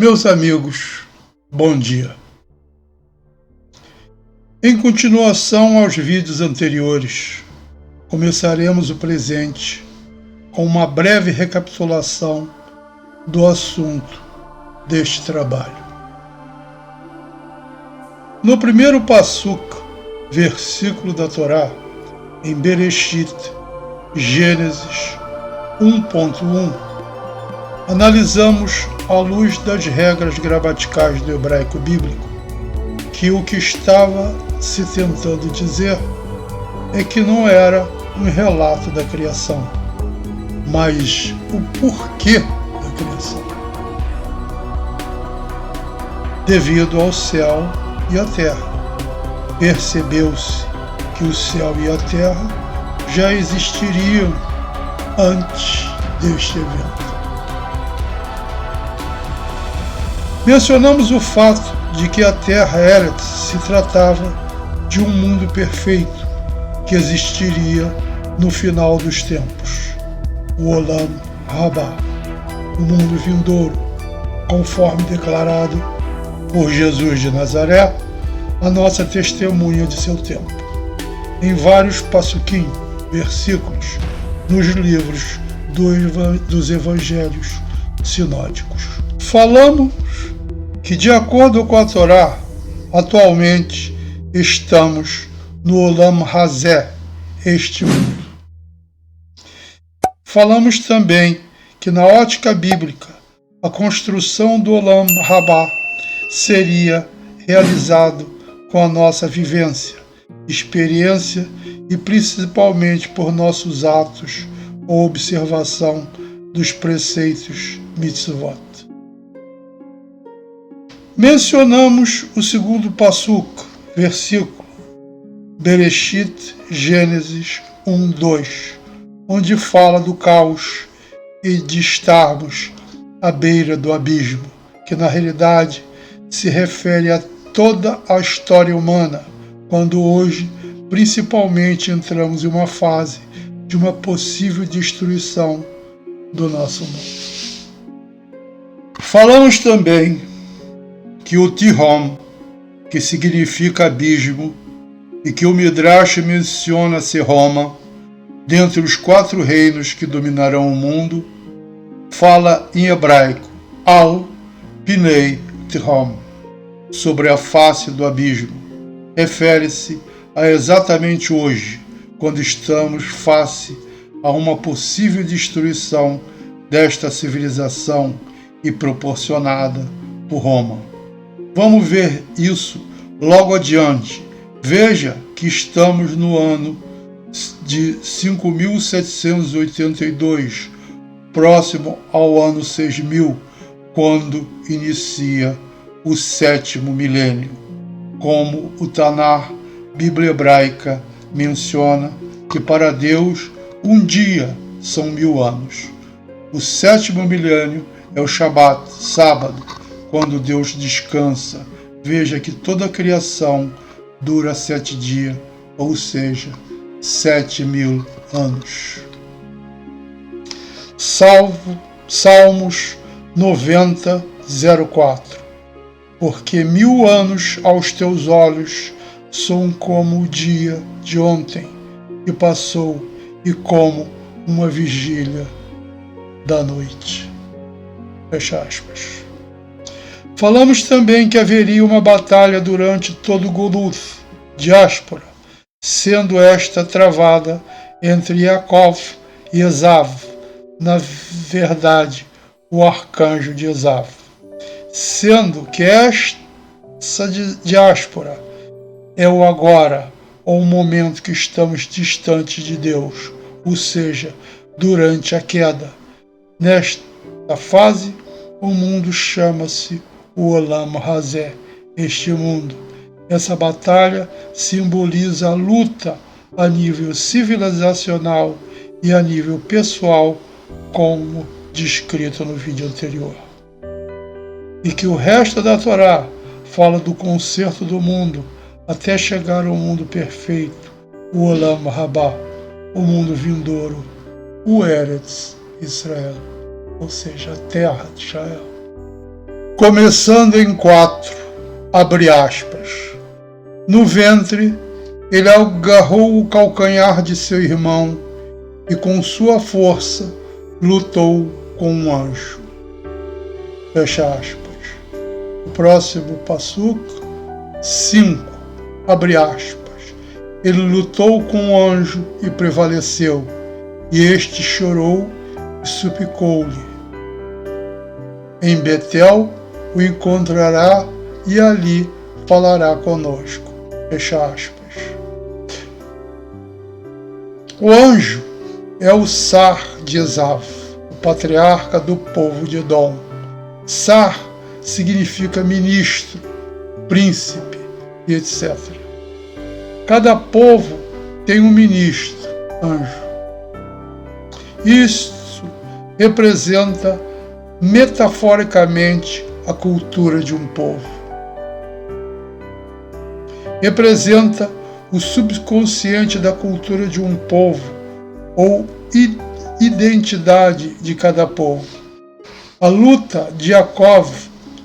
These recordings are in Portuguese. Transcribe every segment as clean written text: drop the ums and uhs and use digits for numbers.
Meus amigos, bom dia. Em continuação aos vídeos anteriores, começaremos o presente com uma breve recapitulação do assunto deste trabalho. No primeiro Passuk, versículo da Torá, em Bereshit, Gênesis 1.1, analisamos à luz das regras gramaticais do hebraico bíblico que o que estava se tentando dizer é que não era um relato da criação, mas o porquê da criação. Devido ao céu e à terra, percebeu-se que o céu e a terra já existiriam antes deste evento. Mencionamos o fato de que a Terra Eretz se tratava de um mundo perfeito que existiria no final dos tempos, o Olam Rabá, o mundo vindouro, conforme declarado por Jesus de Nazaré, a nossa testemunha de seu tempo, em vários passuquim, versículos, nos livros dos evangelhos sinóticos. Falamos que, de acordo com a Torá, atualmente estamos no Olam Hazé, este mundo. Falamos também que, na ótica bíblica, a construção do Olam Rabá seria realizado com a nossa vivência, experiência e principalmente por nossos atos ou observação dos preceitos mitzvot. Mencionamos o segundo Passuk, versículo, Bereshit, Gênesis 1:2, onde fala do caos e de estarmos à beira do abismo, que na realidade se refere a toda a história humana, quando hoje principalmente entramos em uma fase de uma possível destruição do nosso mundo. Falamos também que o Tihom, que significa abismo, e que o Midrash menciona ser Roma, dentre os 4 reinos que dominarão o mundo, fala em hebraico Al Pinei Tihom, sobre a face do abismo. Refere-se a exatamente hoje, quando estamos face a uma possível destruição desta civilização e proporcionada por Roma. Vamos ver isso logo adiante. Veja que estamos no ano de 5.782, próximo ao ano 6.000, quando inicia o 7º milênio. Como o Tanar, Bíblia Hebraica, menciona que para Deus um dia são 1000 anos. O 7º milênio é o Shabat, sábado, quando Deus descansa. Veja que toda a criação dura 7 dias, ou seja, 7.000 anos. Salmos 90:04. Porque 1000 anos aos teus olhos são como o dia de ontem que passou e como uma vigília da noite. Fecha aspas. Falamos também que haveria uma batalha durante todo o Goluth, diáspora, sendo esta travada entre Yaakov e Esav, na verdade, o arcanjo de Esav. Sendo que essa diáspora é o agora, ou o momento que estamos distantes de Deus, ou seja, durante a queda. Nesta fase, o mundo chama-se o Olam Hazé, este mundo. Essa batalha simboliza a luta a nível civilizacional e a nível pessoal, como descrito no vídeo anterior. E que o resto da Torá fala do conserto do mundo até chegar ao mundo perfeito, o Olam Rabá, o mundo vindouro, o Eretz Israel, ou seja, a terra de Israel. começando em 4, abre aspas. No ventre, ele agarrou o calcanhar de seu irmão e com sua força lutou com um anjo. Fecha aspas. O próximo passuco, 5, abre aspas. Ele lutou com o anjo e prevaleceu, e este chorou e suplicou-lhe. Em Betel o encontrará e ali falará conosco. Fecha aspas. O anjo é o Sar de Esav, o patriarca do povo de Edom. Sar significa ministro, príncipe e etc. Cada povo tem um ministro, anjo. Isso representa metaforicamente a cultura de um povo. Representa o subconsciente da cultura de um povo ou identidade de cada povo. A luta de Jacó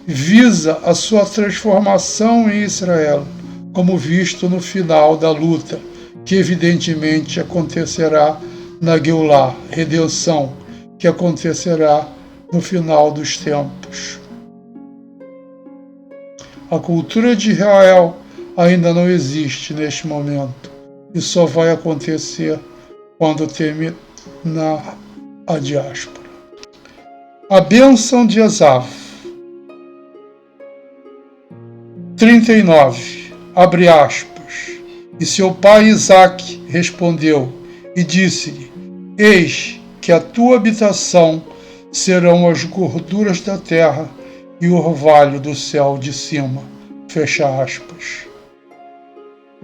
visa a sua transformação em Israel, como visto no final da luta, que evidentemente acontecerá na Geulah, redenção, que acontecerá no final dos tempos. A cultura de Israel ainda não existe neste momento e só vai acontecer quando terminar a diáspora. A bênção de Esav. 39, abre aspas. E seu pai Isaque respondeu e disse-lhe: Eis que a tua habitação serão as gorduras da terra e o orvalho do céu de cima. Fecha aspas.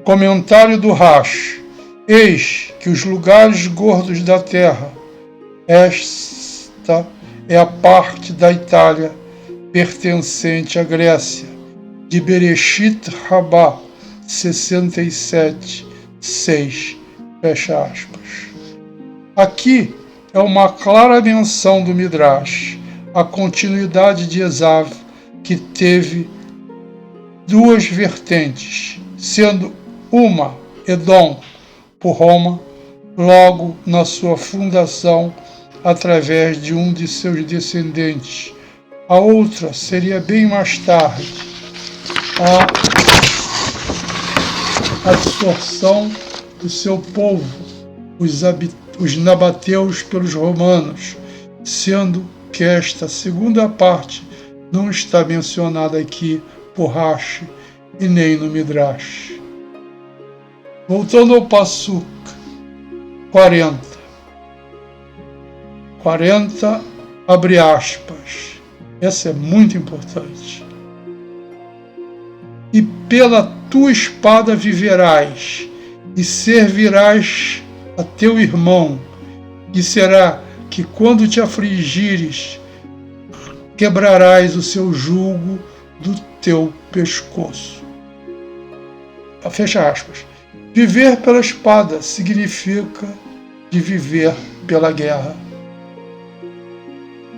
Comentário do Rashi. Eis que os lugares gordos da terra, esta é a parte da Itália pertencente à Grécia, de Bereshit Rabá 67:6. Fecha aspas. Aqui é uma clara menção do Midrash, a continuidade de Esav, que teve duas vertentes, sendo uma Edom por Roma, logo na sua fundação através de um de seus descendentes. A outra seria bem mais tarde, a absorção do seu povo, os nabateus pelos romanos, sendo que esta segunda parte não está mencionada aqui por Rashi e nem no Midrash. Voltando ao Passuk 40. 40, abre aspas. Essa é muito importante. E pela tua espada viverás, e servirás a teu irmão, e será que quando te afligires, quebrarás o seu jugo do teu pescoço. Fecha aspas. Viver pela espada significa de viver pela guerra.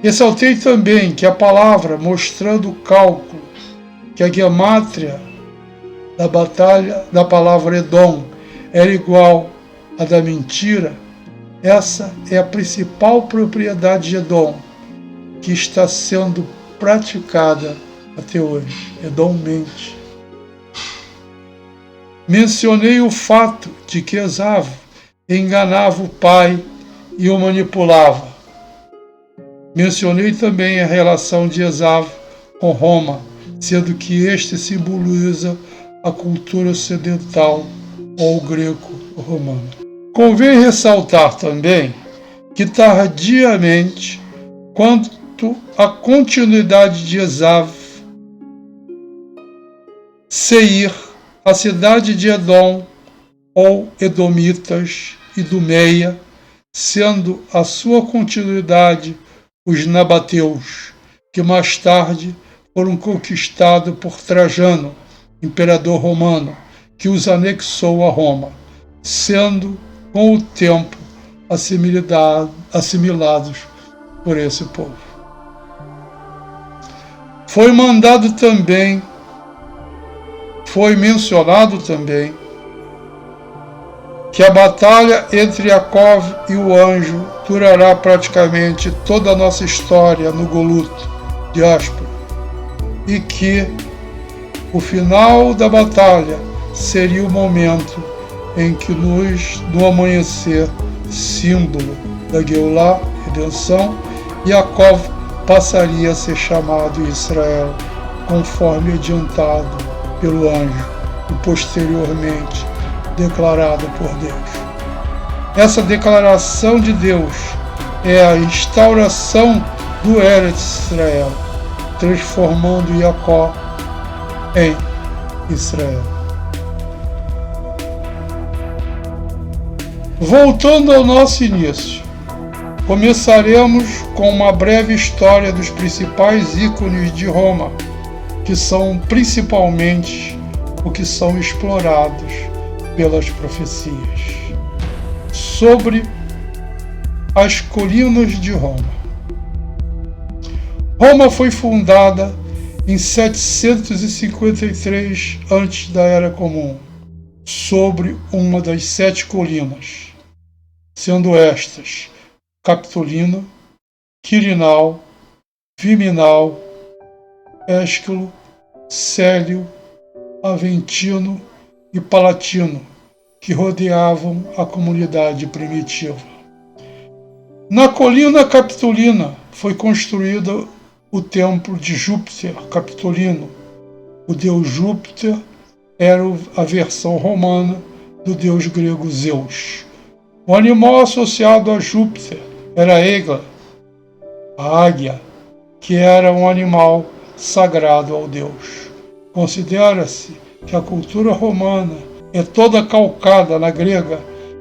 Ressaltei também que a palavra mostrando o cálculo, que a gemátria da batalha da palavra Edom era igual à da mentira, essa é a principal propriedade de Edom, que está sendo praticada até hoje. Edom mente. Mencionei o fato de que Esav enganava o pai e o manipulava. Mencionei também a relação de Esav com Roma, sendo que este simboliza a cultura ocidental ou greco-romana. Convém ressaltar também que tardiamente, quanto à continuidade de Esav, Seir, a cidade de Edom, ou Edomitas, Idumeia, sendo a sua continuidade os nabateus, que mais tarde foram conquistados por Trajano, imperador romano, que os anexou a Roma, sendo com o tempo assimilados por esse povo. Foi mencionado também que a batalha entre Jacó e o anjo durará praticamente toda a nossa história no Goluto diáspora, e que o final da batalha seria o momento em que no amanhecer, símbolo da Geulá, redenção, Jacó passaria a ser chamado Israel, conforme adiantado pelo anjo e posteriormente declarado por Deus. Essa declaração de Deus é a instauração do Eretz Israel, transformando Jacó em Israel. Voltando ao nosso início, começaremos com uma breve história dos principais ícones de Roma, que são principalmente o que são explorados pelas profecias. Sobre as colinas de Roma. Roma foi fundada em 753 a.C. da Era Comum, sobre uma das 7 colinas, sendo estas Capitolina, Quirinal, Viminal, Ésquilo, Célio, Aventino e Palatino, que rodeavam a comunidade primitiva. Na colina Capitolina foi construído o templo de Júpiter Capitolino. O deus Júpiter era a versão romana do deus grego Zeus. O animal associado a Júpiter era a Egla, a águia, que era um animal sagrado ao deus. Considera-se que a cultura romana é toda calcada na grega,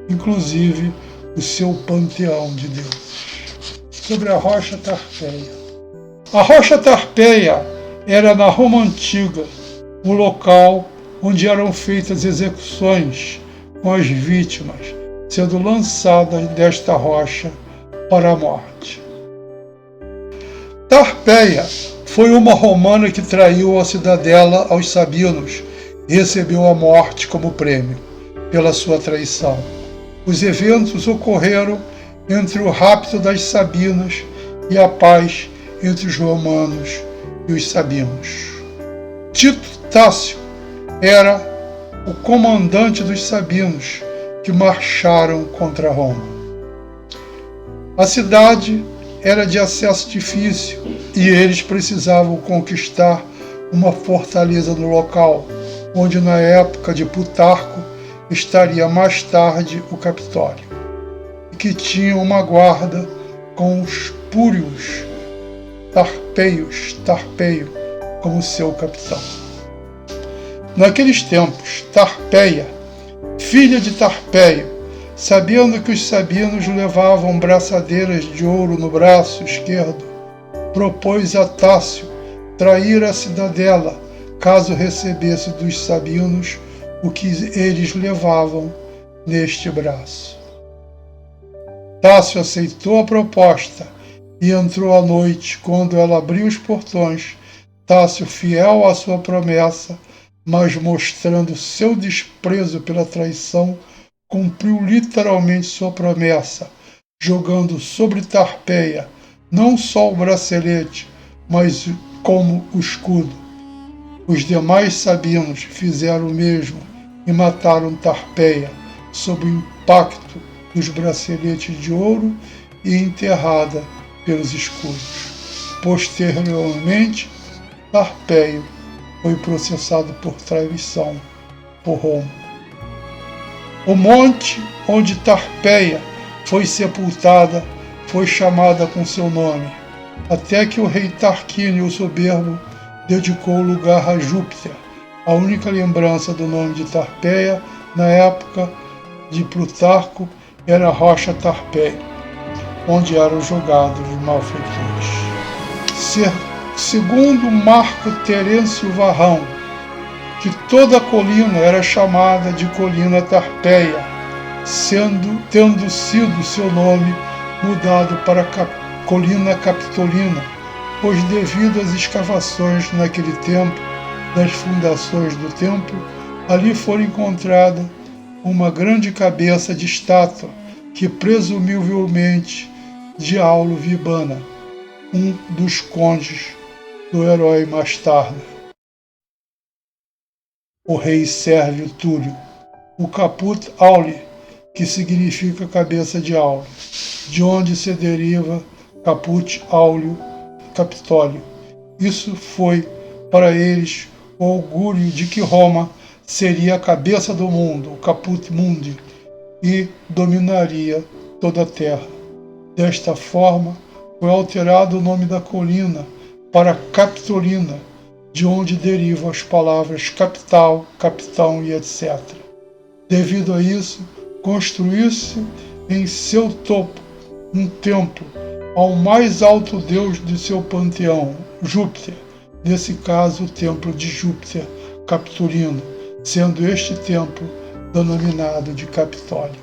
inclusive o seu panteão de deuses. Sobre a rocha Tarpeia. A rocha Tarpeia era na Roma Antiga o local onde eram feitas execuções com as vítimas, sendo lançadas desta rocha para a morte. Tarpeia foi uma romana que traiu a cidadela aos sabinos e recebeu a morte como prêmio pela sua traição. Os eventos ocorreram entre o rapto das sabinas e a paz entre os romanos e os sabinos. Tito Tácio era o comandante dos sabinos que marcharam contra Roma. A cidade era de acesso difícil e eles precisavam conquistar uma fortaleza no local, onde na época de Plutarco estaria mais tarde o Capitólio, e que tinha uma guarda com os púrios Tarpeio como seu capitão. Naqueles tempos, Tarpeia, filha de Tarpeio, sabendo que os sabinos levavam braçadeiras de ouro no braço esquerdo, propôs a Tácio trair a cidadela, caso recebesse dos sabinos o que eles levavam neste braço. Tácio aceitou a proposta e entrou à noite. Quando ela abriu os portões, Tácio, fiel à sua promessa, mas mostrando seu desprezo pela traição, cumpriu literalmente sua promessa, jogando sobre Tarpeia não só o bracelete, mas como o escudo. Os demais sabinos fizeram o mesmo e mataram Tarpeia sob o impacto dos braceletes de ouro e enterrada pelos escudos. Posteriormente, Tarpeio foi processado por traição por Roma. O monte onde Tarpeia foi sepultada foi chamada com seu nome, até que o rei Tarquínio o Soberbo dedicou o lugar a Júpiter. A única lembrança do nome de Tarpeia na época de Plutarco era a rocha Tarpeia, onde eram jogados os malfeitores. Segundo Marco Terêncio Varrão, que toda a colina era chamada de colina Tarpeia, tendo sido seu nome mudado para colina Capitolina, pois devido às escavações naquele tempo, das fundações do templo, ali foi encontrada uma grande cabeça de estátua que presumivelmente de Aulo Vibana, um dos condes do herói mais tarde, o rei Sérvio Túlio. O Caput Auli, que significa cabeça de Aulo, de onde se deriva Caput Aulio Capitólio. Isso foi para eles o augúrio de que Roma seria a cabeça do mundo, o Caput Mundi, e dominaria toda a terra. Desta forma, foi alterado o nome da colina para Capitolina, de onde derivam as palavras capital, capitão e etc. Devido a isso, construiu-se em seu topo um templo ao mais alto deus de seu panteão, Júpiter, nesse caso o templo de Júpiter Capitolino, sendo este templo denominado de Capitólio.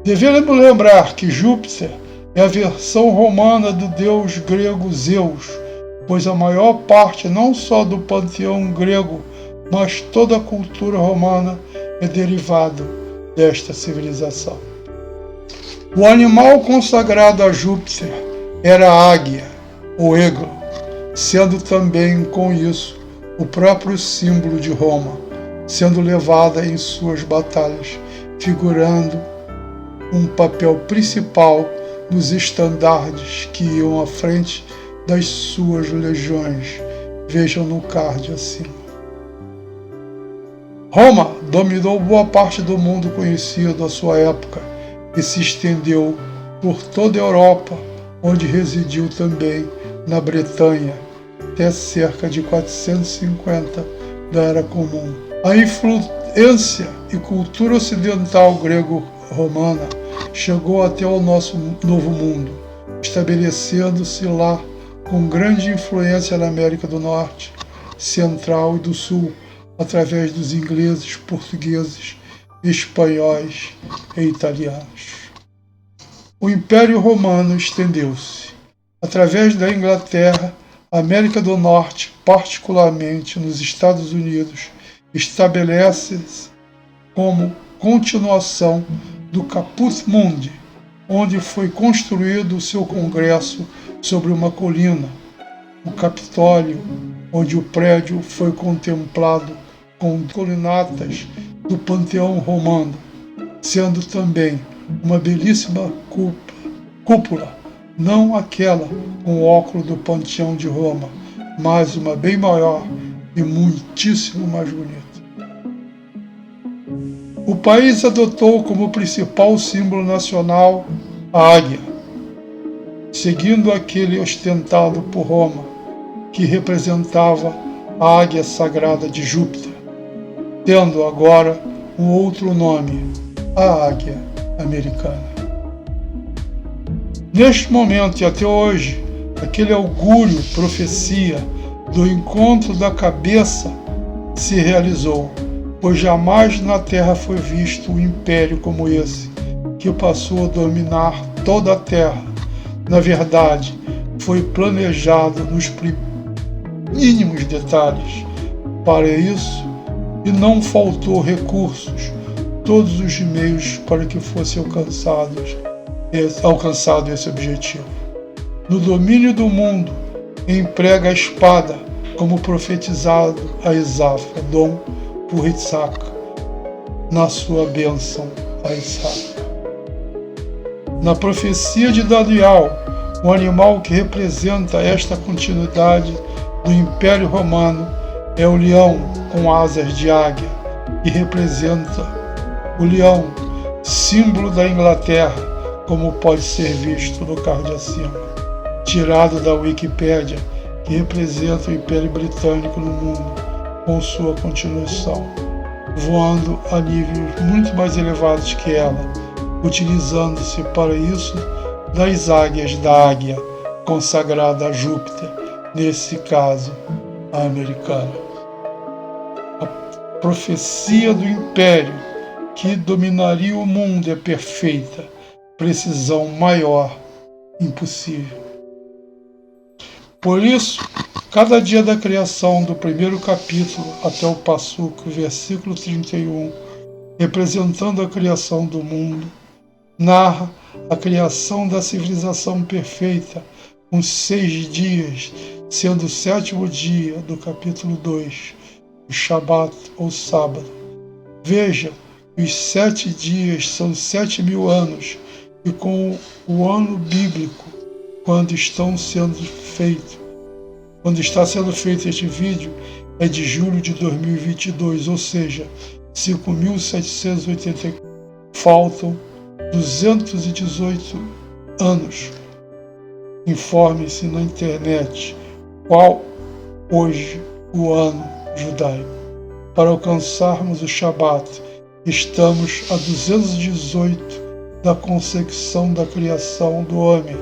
Devemos lembrar que Júpiter é a versão romana do deus grego Zeus, pois a maior parte não só do panteão grego, mas toda a cultura romana é derivado desta civilização. O animal consagrado a Júpiter era a águia, ou égolo, sendo também com isso o próprio símbolo de Roma, sendo levada em suas batalhas, figurando um papel principal nos estandardes que iam à frente das suas legiões. Vejam no card acima. Roma dominou boa parte do mundo conhecido à sua época e se estendeu por toda a Europa, onde residiu também na Bretanha, até cerca de 450 da Era Comum. A influência e cultura ocidental grego-romana chegou até o nosso Novo Mundo, estabelecendo-se lá com grande influência na América do Norte, Central e do Sul, através dos ingleses, portugueses, espanhóis e italianos. O Império Romano estendeu-se através da Inglaterra, América do Norte, particularmente nos Estados Unidos, estabelece-se como continuação do Caput Mundi, onde foi construído o seu congresso sobre uma colina, o Capitólio, onde o prédio foi contemplado com colinatas do panteão romano, sendo também uma belíssima cúpula, não aquela com o óculo do panteão de Roma, mas uma bem maior e muitíssimo mais bonita. O país adotou como principal símbolo nacional a águia, seguindo aquele ostentado por Roma, que representava a águia sagrada de Júpiter, tendo agora um outro nome, a águia americana. Neste momento e até hoje, aquele augúrio, profecia do encontro da cabeça se realizou, pois jamais na Terra foi visto um império como esse, que passou a dominar toda a Terra. Na verdade, foi planejado nos mínimos detalhes para isso, e não faltou recursos, todos os meios para que fosse alcançado esse objetivo. No domínio do mundo, emprega a espada, como profetizado a Isafa, Dom por Yitzhak, na sua bênção a Isaac. Na profecia de Daniel, o animal que representa esta continuidade do Império Romano é o leão com asas de águia, e representa o leão, símbolo da Inglaterra, como pode ser visto no card acima, tirado da Wikipédia, que representa o Império Britânico no mundo, com sua continuação, voando a níveis muito mais elevados que ela, utilizando-se para isso das águias da águia, consagrada a Júpiter, nesse caso, a americana. A profecia do império que dominaria o mundo é perfeita, precisão maior, impossível. Por isso, cada dia da criação, do primeiro capítulo até o Passuco, versículo 31, representando a criação do mundo, narra a criação da civilização perfeita, com 6 dias, sendo o 7º dia do capítulo 2, o Shabat ou sábado. Veja, os 7 dias são 7.000 anos, e com o ano bíblico, quando está sendo feito este vídeo, é de julho de 2022, ou seja, 5.784. Faltam 218 anos. Informe-se na internet qual hoje o ano judaico. Para alcançarmos o Shabat, estamos a 218 da concepção da criação do homem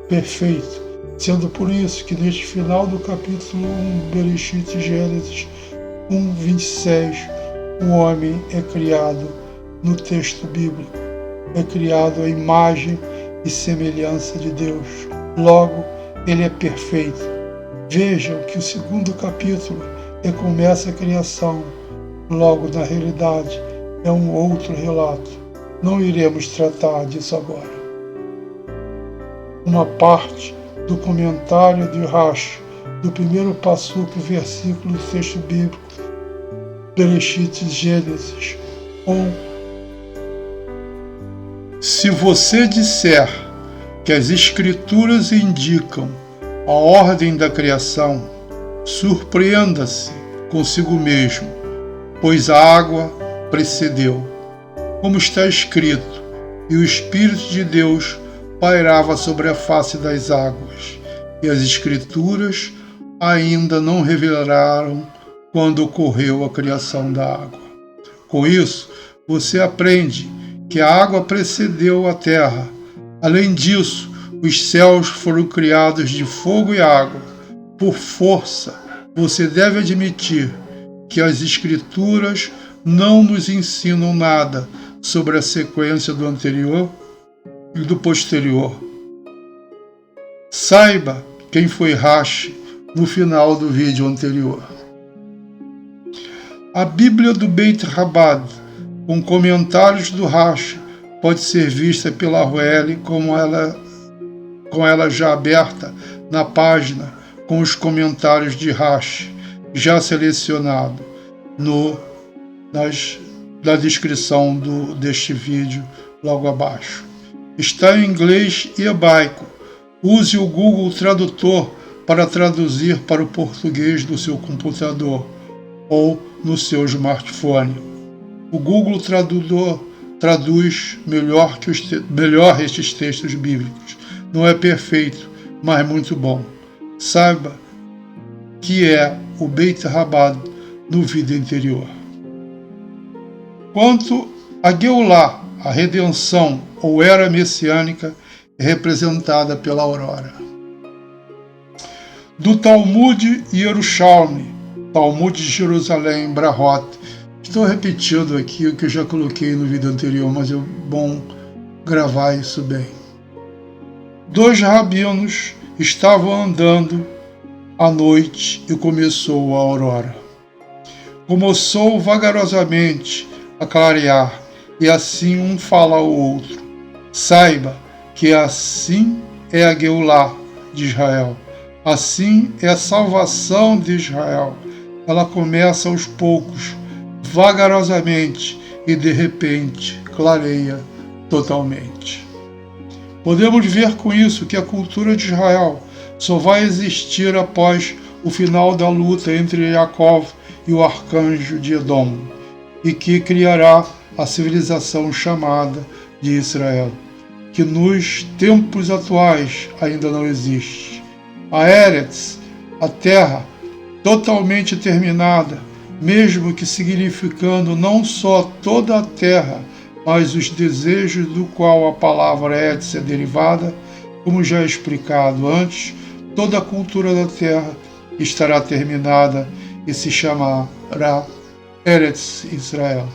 perfeito, sendo por isso que neste final do capítulo 1, Bereshit Gênesis 1:26, o homem é criado no texto bíblico, é criado à imagem e semelhança de Deus. Logo, ele é perfeito. Vejam que o 2º capítulo começa a criação. Logo, na realidade, é um outro relato. Não iremos tratar disso agora. Uma parte do comentário de Rashi, do primeiro passuco, versículo do texto bíblico, Bereshit Gênesis 1. Se você disser que as Escrituras indicam a ordem da criação, surpreenda-se consigo mesmo, pois a água precedeu, como está escrito, e o Espírito de Deus pairava sobre a face das águas, e as Escrituras ainda não revelaram quando ocorreu a criação da água. Com isso, você aprende que a água precedeu a terra. Além disso, os céus foram criados de fogo e água. Por força, você deve admitir que as Escrituras não nos ensinam nada sobre a sequência do anterior e do posterior. Saiba quem foi Rashi no final do vídeo anterior. A Bíblia do Beit Chabad, com comentários do Rashi, pode ser vista pela Rueli com ela já aberta na página com os comentários de Rashi, já selecionado na descrição deste vídeo logo abaixo. Está em inglês e hebraico. Use o Google Tradutor para traduzir para o português do seu computador ou no seu smartphone. O Google Tradutor traduz melhor estes textos bíblicos. Não é perfeito, mas muito bom. Saiba que é o Beit Chabad no vídeo anterior. Quanto a Geulah, a redenção ou era messiânica, é representada pela aurora. Do Talmud Yerushalmi, Talmud de Jerusalém, Brahot. Estou repetindo aqui o que eu já coloquei no vídeo anterior, mas é bom gravar isso bem. 2 rabinos estavam andando à noite e começou a aurora. Começou vagarosamente a clarear, e assim um fala ao outro. Saiba que assim é a Geulah de Israel. Assim é a salvação de Israel. Ela começa aos poucos, vagarosamente, e de repente clareia totalmente. Podemos ver com isso que a cultura de Israel só vai existir após o final da luta entre Jacob e o arcanjo de Edom, e que criará a civilização chamada de Israel, que nos tempos atuais ainda não existe. A Eretz, a terra, totalmente terminada, mesmo que significando não só toda a terra, mas os desejos do qual a palavra Eretz é derivada, como já explicado antes, toda a cultura da terra estará terminada e se chamará Eretz Israel.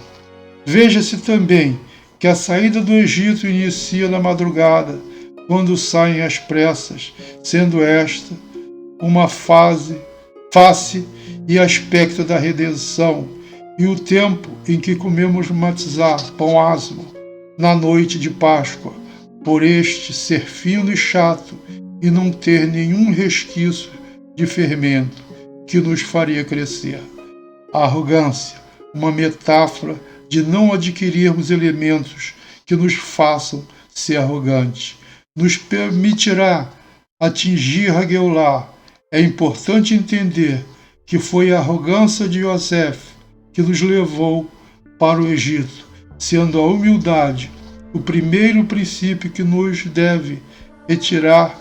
Veja-se também que a saída do Egito inicia na madrugada, quando saem às pressas, sendo esta uma face e aspecto da redenção, e o tempo em que comemos matzá, pão asmo, na noite de Páscoa, por este ser fino e chato e não ter nenhum resquício de fermento que nos faria crescer. A arrogância, uma metáfora de não adquirirmos elementos que nos façam ser arrogantes, nos permitirá atingir a Geulah. É importante entender que foi a arrogância de Yosef que nos levou para o Egito, sendo a humildade o primeiro princípio que nos deve retirar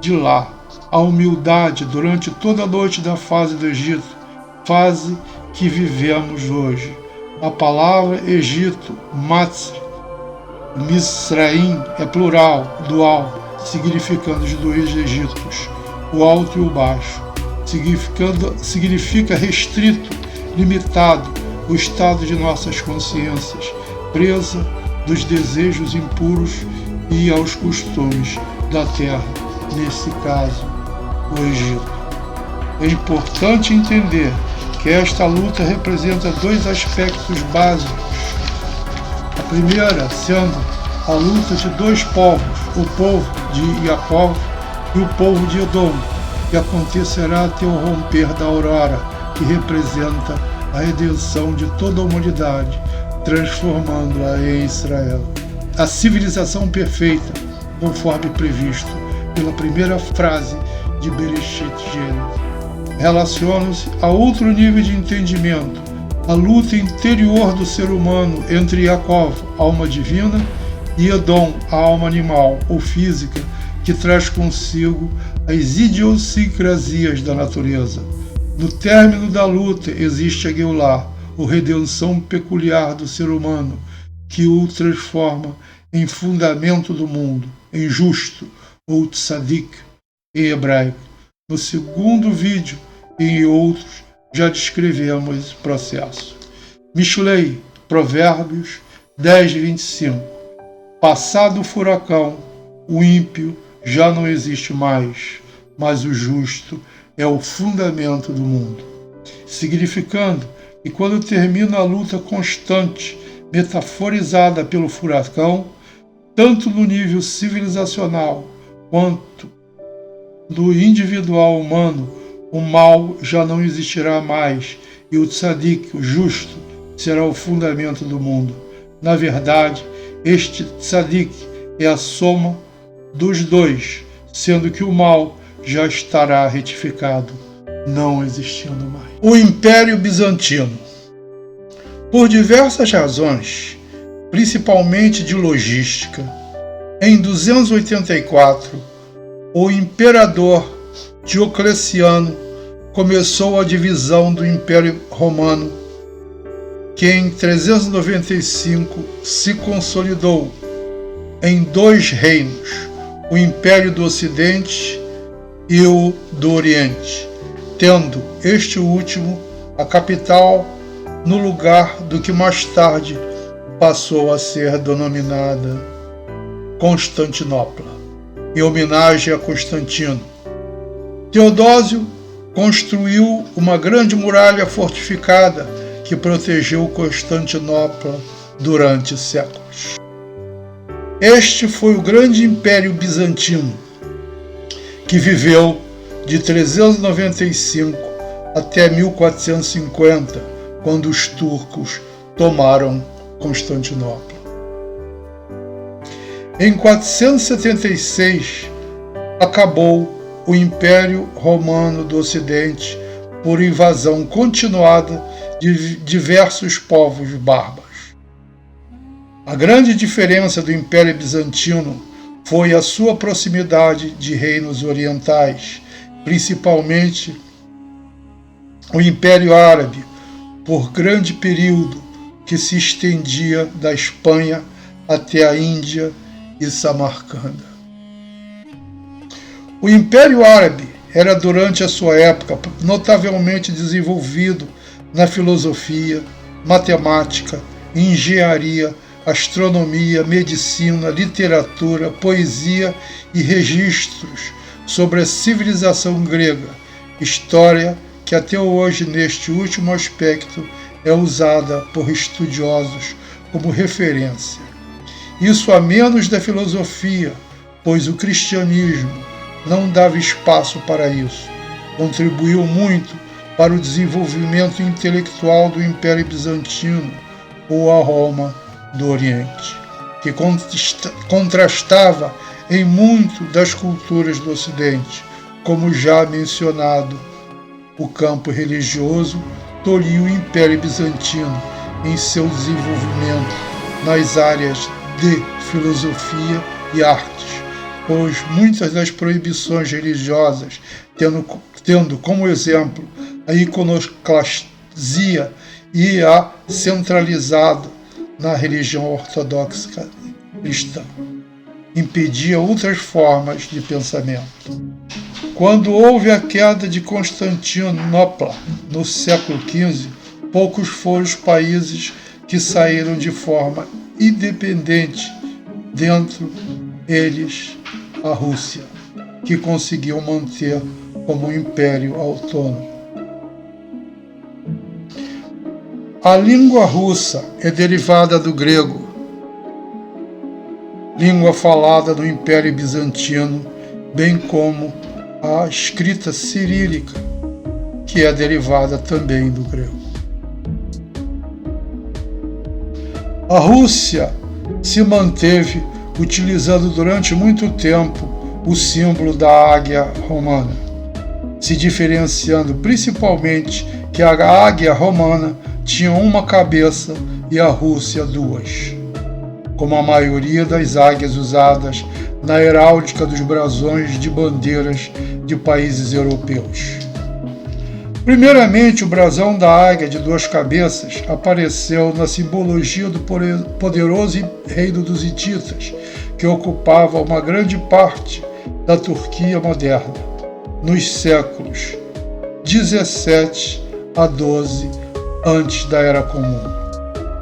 de lá. A humildade durante toda a noite da fase do Egito, fase que vivemos hoje. A palavra Egito, Misraim, é plural, dual, significando os dois Egitos, o alto e o baixo. Significa restrito, limitado, o estado de nossas consciências, presa dos desejos impuros e aos costumes da terra, nesse caso, o Egito. É importante entender que esta luta representa dois aspectos básicos. A primeira sendo a luta de dois povos, o povo de Jacó e o povo de Edom, que acontecerá até o romper da aurora, que representa a redenção de toda a humanidade, transformando-a em Israel. A civilização perfeita, conforme previsto pela primeira frase de Bereshit Gênesis. Relaciona-se a outro nível de entendimento, a luta interior do ser humano entre Jacó, alma divina, e Edom, a alma animal ou física, que traz consigo as idiosincrasias da natureza. No término da luta existe a Geulah, a redenção peculiar do ser humano, que o transforma em fundamento do mundo, em justo, ou tzadik, em hebraico. No segundo vídeo e em outros já descrevemos esse processo. Mishlei, Provérbios 10:25. Passado o furacão, o ímpio já não existe mais, mas o justo é o fundamento do mundo. Significando que quando termina a luta constante, metaforizada pelo furacão, tanto no nível civilizacional quanto no individual humano, o mal já não existirá mais e o tzadik, o justo, será o fundamento do mundo. Na verdade, este tzadik é a soma dos dois, sendo que o mal já estará retificado, não existindo mais. O Império Bizantino. Por diversas razões, principalmente de logística, em 284, o imperador Diocleciano começou a divisão do Império Romano, que em 395 se consolidou em dois reinos, o Império do Ocidente e o do Oriente, tendo este último a capital no lugar do que mais tarde passou a ser denominada Constantinopla, em homenagem a Constantino. Teodósio construiu uma grande muralha fortificada que protegeu Constantinopla durante séculos. Este foi o grande Império Bizantino, que viveu de 395 até 1450, quando os turcos tomaram Constantinopla. Em 476, acabou o Império Romano do Ocidente por invasão continuada de diversos povos bárbaros. A grande diferença do Império Bizantino foi a sua proximidade de reinos orientais, principalmente o Império Árabe, por grande período que se estendia da Espanha até a Índia e Samarcanda. O Império Árabe era, durante a sua época, notavelmente desenvolvido na filosofia, matemática, engenharia, astronomia, medicina, literatura, poesia e registros sobre a civilização grega, história que até hoje, neste último aspecto, é usada por estudiosos como referência. Isso a menos da filosofia, pois o cristianismo não dava espaço para isso. Contribuiu muito para o desenvolvimento intelectual do Império Bizantino ou a Roma do Oriente, que contrastava em muito das culturas do Ocidente. Como já mencionado, o campo religioso tolhiu o Império Bizantino em seu desenvolvimento nas áreas de filosofia e artes, pois muitas das proibições religiosas, tendo como exemplo a iconoclastia e a centralizado na religião ortodoxa cristã, impedia outras formas de pensamento. Quando houve a queda de Constantinopla no século XV, poucos foram os países que saíram de forma independente, dentre eles a Rússia, que conseguiu manter como um império autônomo. A língua russa é derivada do grego, língua falada no Império Bizantino, bem como a escrita cirílica, que é derivada também do grego. A Rússia se manteve utilizando durante muito tempo o símbolo da águia romana, se diferenciando principalmente que a águia romana tinha uma cabeça e a Rússia duas, como a maioria das águias usadas na heráldica dos brasões de bandeiras de países europeus. Primeiramente, o brasão da águia de duas cabeças apareceu na simbologia do poderoso reino dos hititas, que ocupava uma grande parte da Turquia moderna, nos séculos 17 a 12 antes da Era Comum.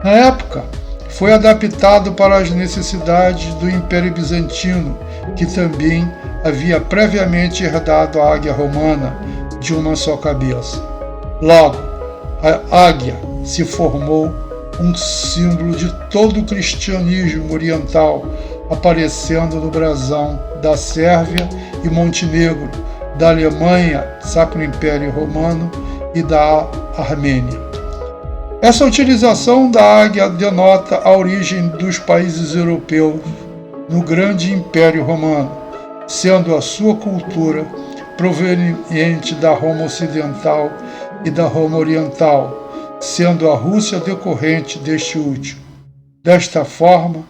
Na época, foi adaptado para as necessidades do Império Bizantino, que também havia previamente herdado a águia romana de uma só cabeça. Logo, a águia se formou um símbolo de todo o cristianismo oriental, aparecendo no brasão da Sérvia e Montenegro, da Alemanha, Sacro Império Romano e da Armênia. Essa utilização da águia denota a origem dos países europeus no grande Império Romano, sendo a sua cultura proveniente da Roma Ocidental e da Roma Oriental, sendo a Rússia decorrente deste último. Desta forma,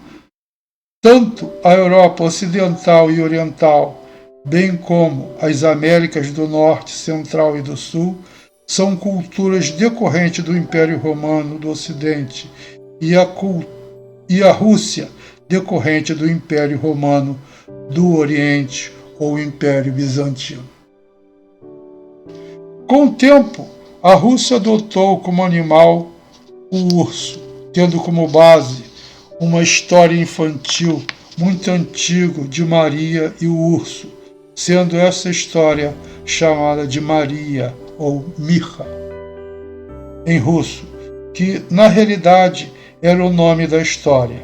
tanto a Europa Ocidental e Oriental, bem como as Américas do Norte, Central e do Sul, são culturas decorrentes do Império Romano do Ocidente e a Rússia decorrente do Império Romano do Oriente ou Império Bizantino. Com o tempo, a Rússia adotou como animal o urso, tendo como base uma história infantil muito antiga de Maria e o urso, sendo essa história chamada de Maria ou Mirra, em russo, que na realidade era o nome da história.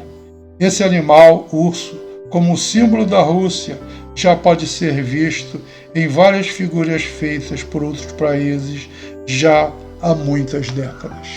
Esse animal, urso, como símbolo da Rússia, já pode ser visto em várias figuras feitas por outros países já há muitas décadas.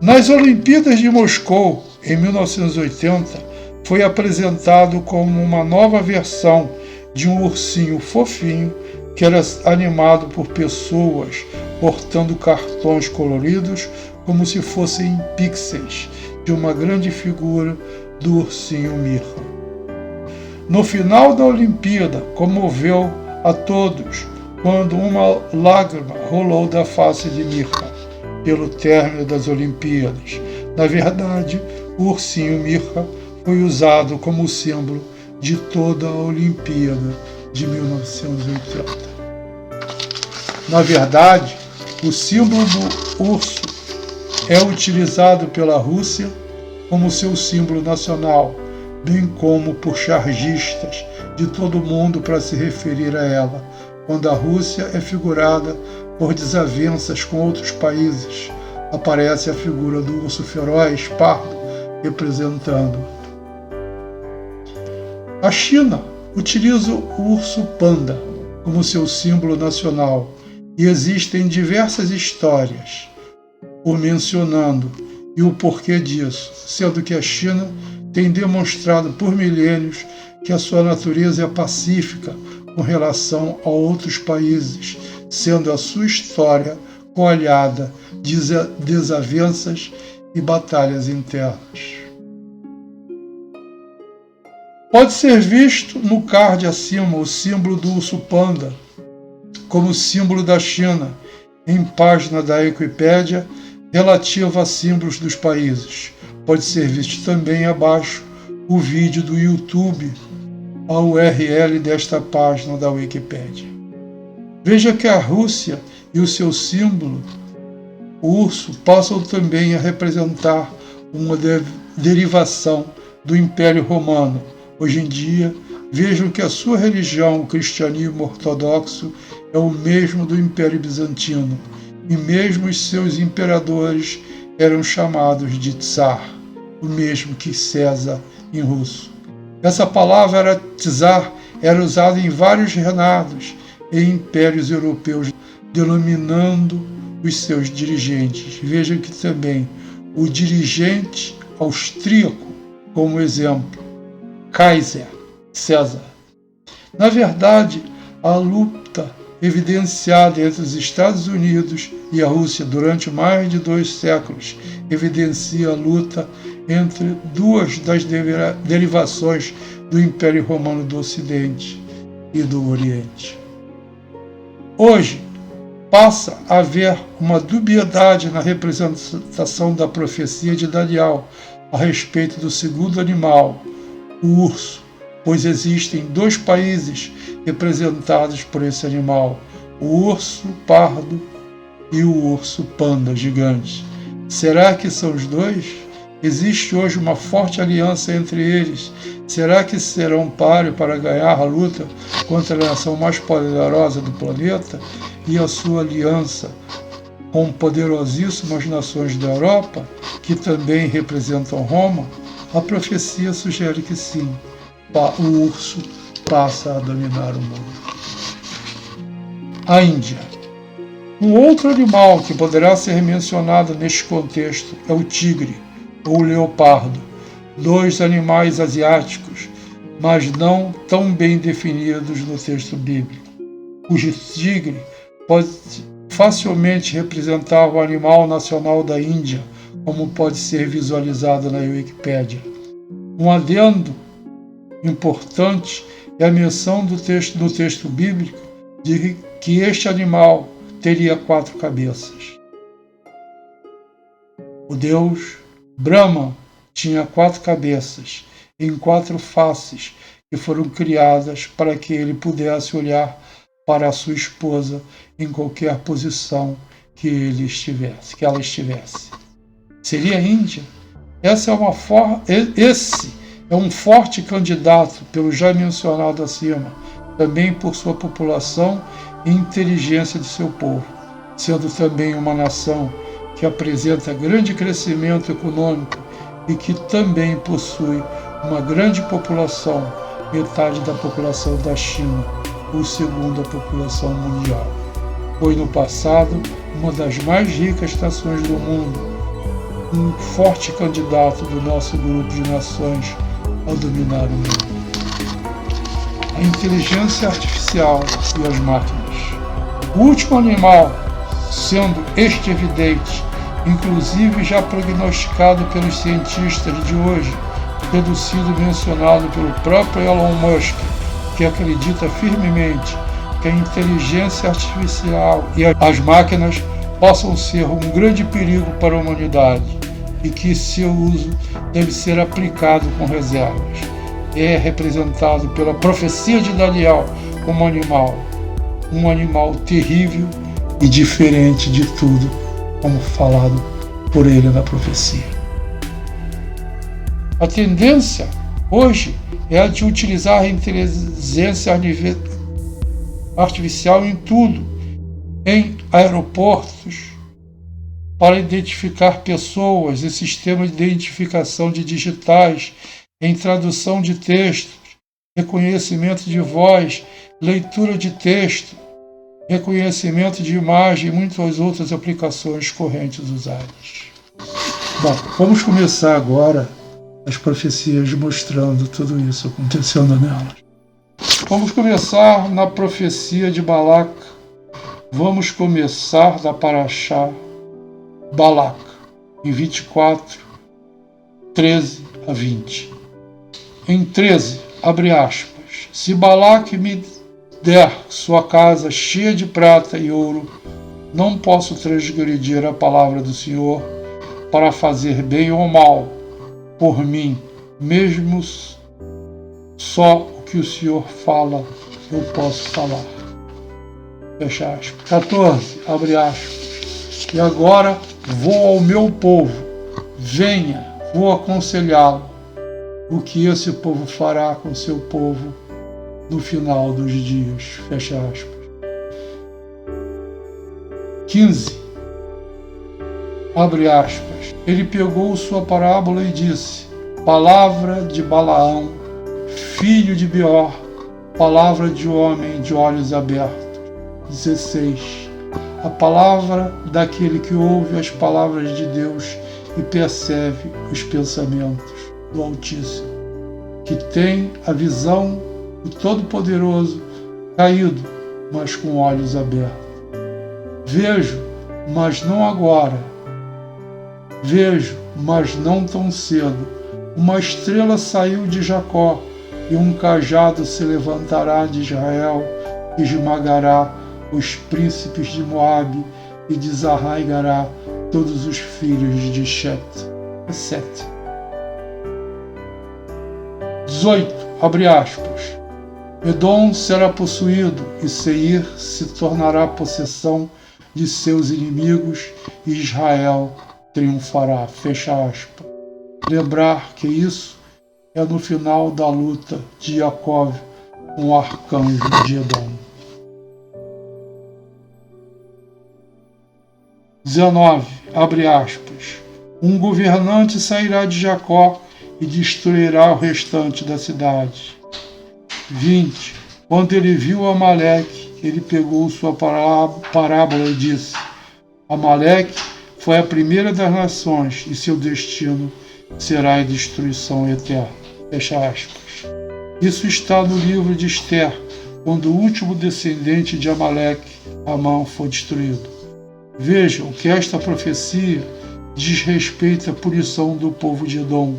Nas Olimpíadas de Moscou, em 1980, foi apresentado como uma nova versão de um ursinho fofinho que era animado por pessoas portando cartões coloridos como se fossem pixels de uma grande figura do ursinho Mirra. No final da Olimpíada, comoveu a todos quando uma lágrima rolou da face de Mirra pelo término das Olimpíadas. Na verdade, o ursinho Mirra foi usado como símbolo de toda a Olimpíada de 1980. Na verdade, o símbolo do urso é utilizado pela Rússia como seu símbolo nacional, bem como por chargistas de todo mundo para se referir a ela, quando a Rússia é figurada por desavenças com outros países. Aparece a figura do urso feroz pardo representando. A China utiliza o urso panda como seu símbolo nacional e existem diversas histórias o mencionando e o porquê disso, sendo que a China tem demonstrado por milênios que a sua natureza é pacífica com relação a outros países, sendo a sua história coalhada de desavenças e batalhas internas. Pode ser visto no card acima o símbolo do urso panda como símbolo da China, em página da Wikipédia relativa a símbolos dos países. Pode ser visto também abaixo o vídeo do YouTube, a URL desta página da Wikipédia. Veja que a Rússia e o seu símbolo, o urso, passam também a representar uma derivação do Império Romano. Hoje em dia, vejam que a sua religião, o cristianismo ortodoxo, é o mesmo do Império Bizantino, e mesmo os seus imperadores eram chamados de Tsar, o mesmo que César em russo. Essa palavra Tsar era usada em vários reinados e impérios europeus, denominando os seus dirigentes. Vejam que também o dirigente austríaco, como exemplo, Kaiser, César. Na verdade, a luta evidenciada entre os Estados Unidos e a Rússia durante mais de 2 séculos evidencia a luta entre duas das derivações do Império Romano do Ocidente e do Oriente. Hoje, passa a haver uma dubiedade na representação da profecia de Daniel a respeito do segundo animal, o urso, pois existem 2 países representados por esse animal, o urso pardo e o urso panda gigante. Será que são os 2? Existe hoje uma forte aliança entre eles. Será que serão páreo para ganhar a luta contra a nação mais poderosa do planeta e a sua aliança com poderosíssimas nações da Europa, que também representam Roma? A profecia sugere que sim, o urso passa a dominar o mundo. A Índia. Um outro animal que poderá ser mencionado neste contexto é o tigre ou o leopardo, 2 animais asiáticos, mas não tão bem definidos no texto bíblico. O tigre pode facilmente representar o animal nacional da Índia, como pode ser visualizado na Wikipédia. Um adendo importante é a menção do texto bíblico de que este animal teria 4 cabeças. O deus Brahma tinha 4 cabeças em 4 faces que foram criadas para que ele pudesse olhar para a sua esposa em qualquer posição que ela estivesse. Seria a Índia? Esse é um forte candidato, pelo já mencionado acima, também por sua população e inteligência de seu povo, sendo também uma nação que apresenta grande crescimento econômico e que também possui uma grande população, metade da população da China, ou segunda população mundial. Foi no passado uma das mais ricas nações do mundo, um forte candidato do nosso grupo de nações a dominar o mundo. A inteligência artificial e as máquinas. O último animal, sendo este evidente, inclusive já prognosticado pelos cientistas de hoje, tendo sido mencionado pelo próprio Elon Musk, que acredita firmemente que a inteligência artificial e as máquinas possam ser um grande perigo para a humanidade e que seu uso deve ser aplicado com reservas. É representado pela profecia de Daniel como um animal terrível e diferente de tudo, como falado por ele na profecia. A tendência Hoje é a de utilizar a inteligência artificial em tudo, em aeroportos, para identificar pessoas, em sistemas de identificação de digitais, em tradução de textos, reconhecimento de voz, leitura de texto, reconhecimento de imagem e muitas outras aplicações correntes usadas. Bom, vamos começar agora as profecias mostrando tudo isso acontecendo nelas. Vamos começar na profecia de Balac. Vamos começar da Parashá Balac, em 24, 13 a 20. Em 13, abre aspas, se Balac me der sua casa cheia de prata e ouro, não posso transgredir a palavra do Senhor para fazer bem ou mal por mim, mesmo só o que o Senhor fala, eu posso falar. Fecha aspas. 14, abre aspas. E agora vou ao meu povo, venha, vou aconselhá-lo. O que esse povo fará com seu povo no final dos dias. Fecha aspas. 15. Abre aspas. Ele pegou sua parábola e disse, palavra de Balaão, filho de Beor, palavra de homem de olhos abertos. 16. A palavra daquele que ouve as palavras de Deus e percebe os pensamentos do Altíssimo, que tem a visão do Todo-Poderoso caído, mas com olhos abertos. Vejo, mas não agora. Vejo, mas não tão cedo. Uma estrela saiu de Jacó, e um cajado se levantará de Israel, e esmagará os príncipes de Moabe, e desarraigará todos os filhos de Shet. 7. 18. Abre aspas. Edom será possuído, e Seir se tornará possessão de seus inimigos, e Israel triunfará. Fecha aspas. Lembrar que isso é no final da luta de Jacó com o arcanjo de Edom. 19. Abre aspas. Um governante sairá de Jacó e destruirá o restante da cidade. 20. Quando ele viu Amaleque, ele pegou sua parábola e disse, Amaleque foi a primeira das nações e seu destino será a destruição eterna. Fecha aspas. Isso está no livro de Esther, quando o último descendente de Amaleque, Amã, foi destruído. Vejam que esta profecia diz respeito à punição do povo de Edom,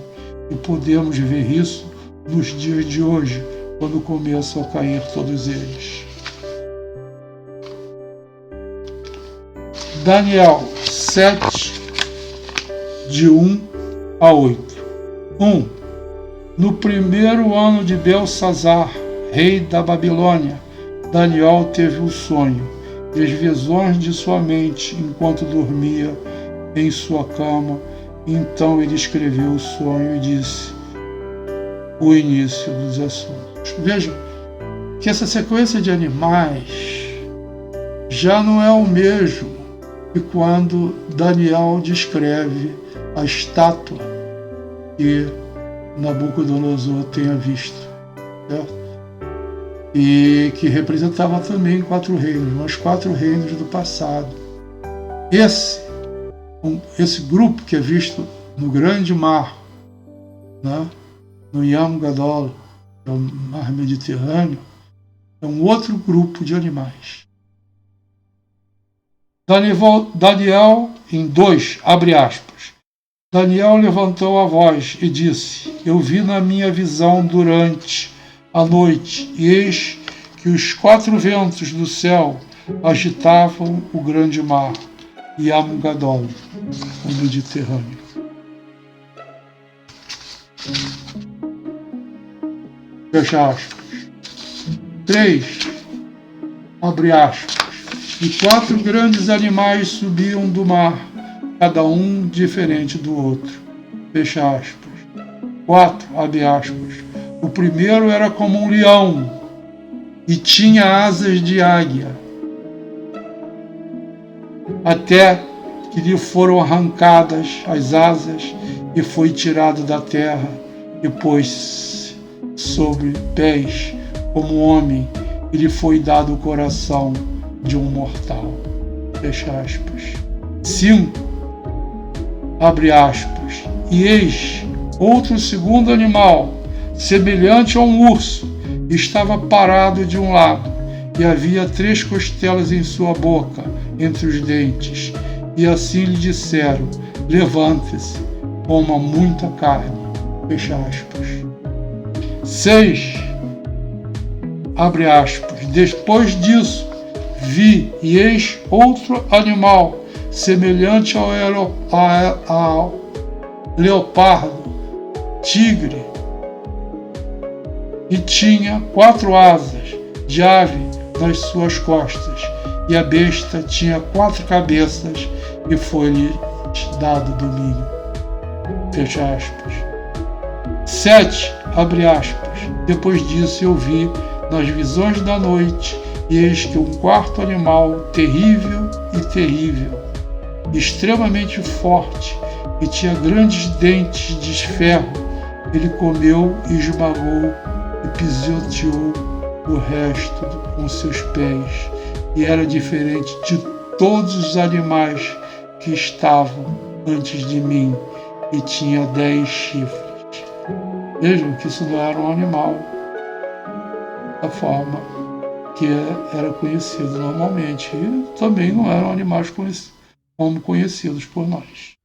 e podemos ver isso nos dias de hoje, quando começam a cair todos eles. Daniel 7, de 1 a 8. 1. No primeiro ano de Belsazar, rei da Babilônia, Daniel teve um sonho e as visões de sua mente enquanto dormia em sua cama. Então ele escreveu o sonho e disse o início dos assuntos. Vejam que essa sequência de animais já não é o mesmo que quando Daniel descreve a estátua que Nabucodonosor tenha visto, certo? E que representava também 4 reinos, mas 4 reinos do passado. Esse grupo que é visto no grande mar, né, no Yam Gadol, que é o mar Mediterrâneo, é um outro grupo de animais. Daniel, em 2, abre aspas. Daniel levantou a voz e disse, eu vi na minha visão durante a noite, e eis que os 4 ventos do céu agitavam o grande mar, Yam Gadol, o Mediterrâneo. Fecha aspas. 3, abre aspas. E 4 grandes animais subiam do mar, cada um diferente do outro. Fecha aspas. 4, abre aspas. O primeiro era como um leão e tinha asas de águia, até que lhe foram arrancadas as asas e foi tirado da terra e pôs sobre pés como um homem e lhe foi dado o coração de um mortal. Fecha aspas. 5, abre aspas. E eis outro segundo animal, semelhante a um urso, estava parado de um lado, e havia 3 costelas em sua boca, entre os dentes. E assim lhe disseram: levante-se, coma muita carne. Fecha aspas. 6, abre aspas. Depois disso, vi e eis outro animal, semelhante ao leopardo, tigre, e tinha 4 asas de ave nas suas costas, e a besta tinha 4 cabeças, e foi-lhe dado domínio. Fecha aspas. 7, abre aspas. Depois disso eu vi nas visões da noite, e eis que um 4º animal, terrível, extremamente forte, e tinha grandes dentes de ferro, ele comeu e esmagou e pisoteou o resto com seus pés, e era diferente de todos os animais que estavam antes de mim, e tinha 10 chifres. Vejam que isso não era um animal da forma que era conhecido normalmente, e também não eram animais como conhecidos por nós.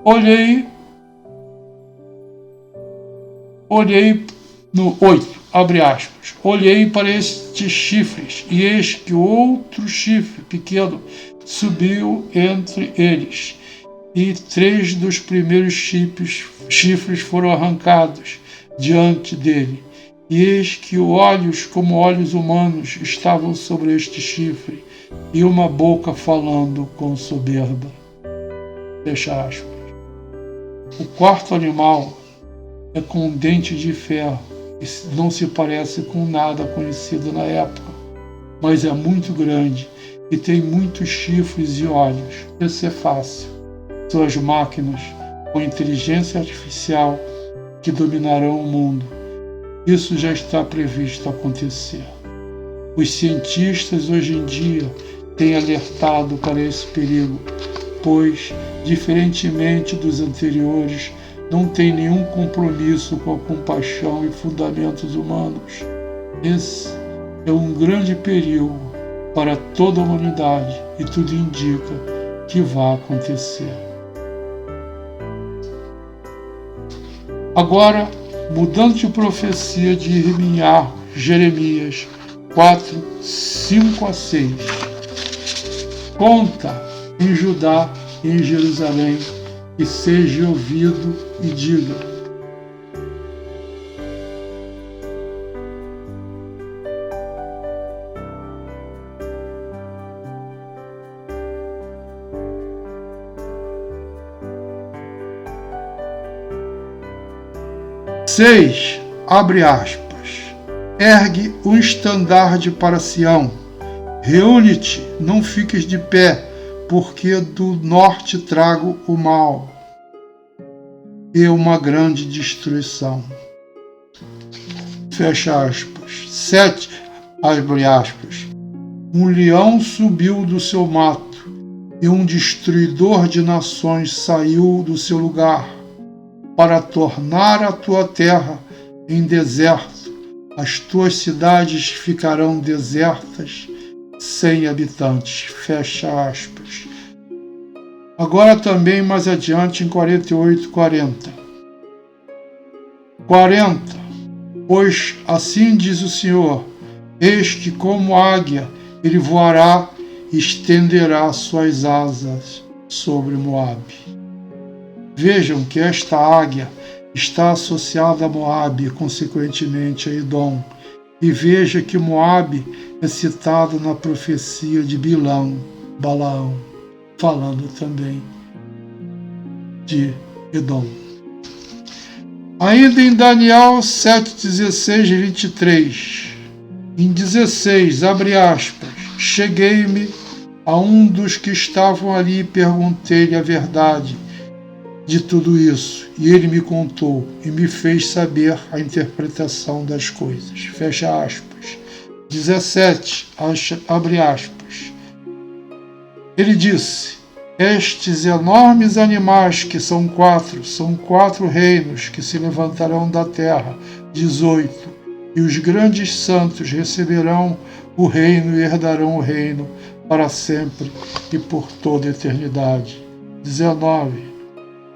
Olhei no 8, abre aspas. Olhei para estes chifres, e eis que outro chifre pequeno subiu entre eles, e 3 dos primeiros chifres foram arrancados diante dele. E eis que olhos como olhos humanos estavam sobre este chifre, e uma boca falando com soberba. Fecha aspas. O 4º animal é com um dente de ferro e não se parece com nada conhecido na época, mas é muito grande e tem muitos chifres e olhos. Isso é fácil. Suas máquinas com inteligência artificial que dominarão o mundo. Isso já está previsto acontecer. Os cientistas hoje em dia têm alertado para esse perigo, pois, diferentemente dos anteriores, não tem nenhum compromisso com a compaixão e fundamentos humanos. Esse é um grande perigo para toda a humanidade e tudo indica que vai acontecer. Agora, mudando de profecia de Jeremias 4, 5 a 6. Conta em Judá e em Jerusalém, e seja ouvido e diga: seis, abre aspas. Ergue um estandarte para Sião, reúne-te, não fiques de pé, porque do norte trago o mal e uma grande destruição. Fecha aspas. 7, abre aspas. Um leão subiu do seu mato, e um destruidor de nações saiu do seu lugar, para tornar a tua terra em deserto. As tuas cidades ficarão desertas, sem habitantes. Fecha aspas. Agora também mais adiante em 48, 40. Pois assim diz o Senhor, eis que como águia ele voará e estenderá suas asas sobre Moabe. Vejam que esta águia está associada a Moabe e consequentemente a Edom, E veja que Moabe é citado na profecia de Balaão, falando também de Edom. Ainda em Daniel 7:16-23, em 16, abre aspas, cheguei-me a um dos que estavam ali e perguntei-lhe a verdade de tudo isso, e ele me contou e me fez saber a interpretação das coisas. Fecha aspas. 17, abre aspas. Ele disse, estes enormes animais que são quatro reinos que se levantarão da terra. 18, e os grandes santos receberão o reino e herdarão o reino para sempre e por toda a eternidade. 19,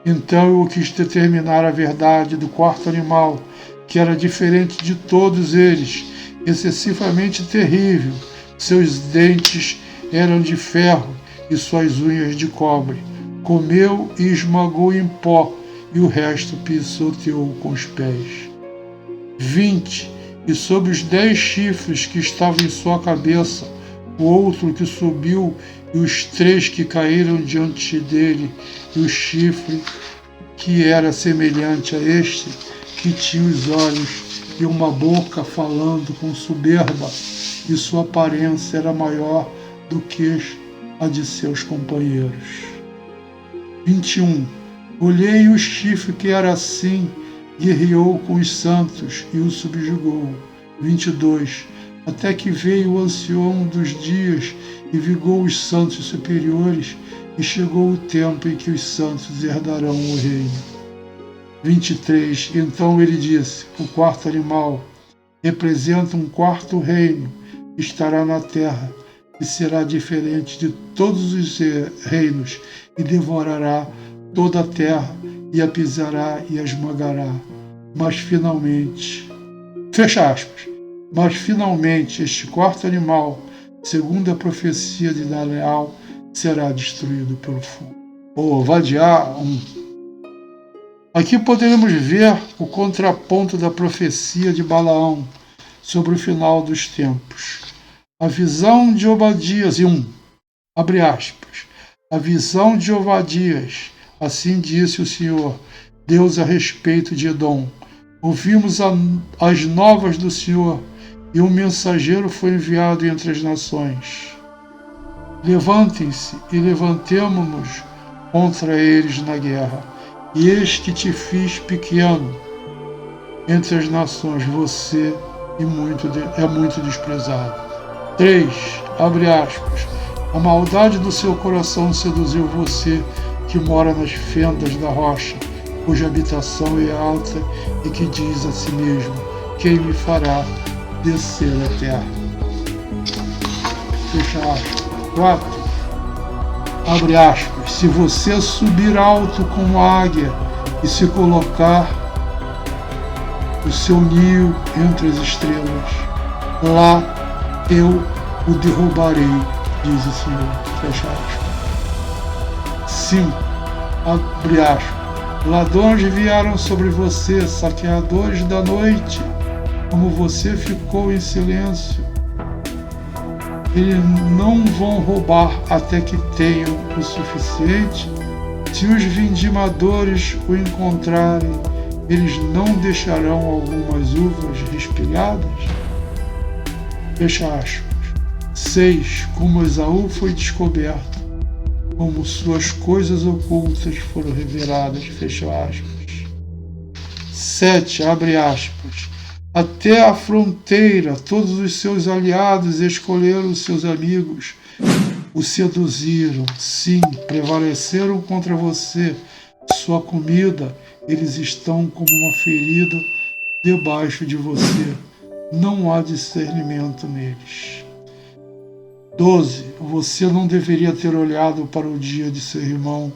então eu quis determinar a verdade do quarto animal, que era diferente de todos eles, excessivamente terrível. Seus dentes eram de ferro e suas unhas de cobre. Comeu e esmagou em pó, e o resto pisoteou com os pés. 20. E sobre os 10 chifres que estavam em sua cabeça, o outro que subiu, e os 3 que caíram diante dele, e o chifre que era semelhante a este, que tinha os olhos e uma boca falando com soberba, e sua aparência era maior do que a de seus companheiros. 21. Olhei o chifre que era assim, guerreou com os santos e o subjugou. 22. Até que veio o ancião dos dias e vigou os santos superiores, e chegou o tempo em que os santos herdarão o reino. 23. Então ele disse, o quarto animal representa um quarto reino, estará na terra, e será diferente de todos os reinos, e devorará toda a terra, e a pisará e a esmagará. Mas finalmente, fecha aspas, mas finalmente este quarto animal, segundo a profecia de Daniel, será destruído pelo fogo. Aqui poderemos ver o contraponto da profecia de Balaão sobre o final dos tempos. A visão de Obadias, abre aspas, a visão de Obadias, assim disse o Senhor, Deus a respeito de Edom. Ouvimos as novas do Senhor, e um mensageiro foi enviado entre as nações. Levantem-se e levantemo-nos contra eles na guerra. E eis que te fiz pequeno entre as nações, você é muito desprezado. 3, abre aspas, a maldade do seu coração seduziu você, que mora nas fendas da rocha, cuja habitação é alta e que diz a si mesmo, quem me fará descer a terra? Fecha aspas. 4, abre aspas, se você subir alto como águia e se colocar o seu ninho entre as estrelas, lá eu o derrubarei, diz o Senhor. Fecha aspas. 5, abre aspas, ladrões vieram sobre você, saqueadores da noite, como você ficou em silêncio. Eles não vão roubar até que tenham o suficiente. Se os vindimadores o encontrarem, eles não deixarão algumas uvas respelhadas? Fecha aspas. 6. Como Esaú foi descoberto, como suas coisas ocultas foram reveladas. Fecha aspas. 7. Abre aspas. Até a fronteira, todos os seus aliados escolheram os seus amigos, o seduziram, sim, prevaleceram contra você. Sua comida, eles estão como uma ferida debaixo de você. Não há discernimento neles. 12. Você não deveria ter olhado para o dia de seu irmão,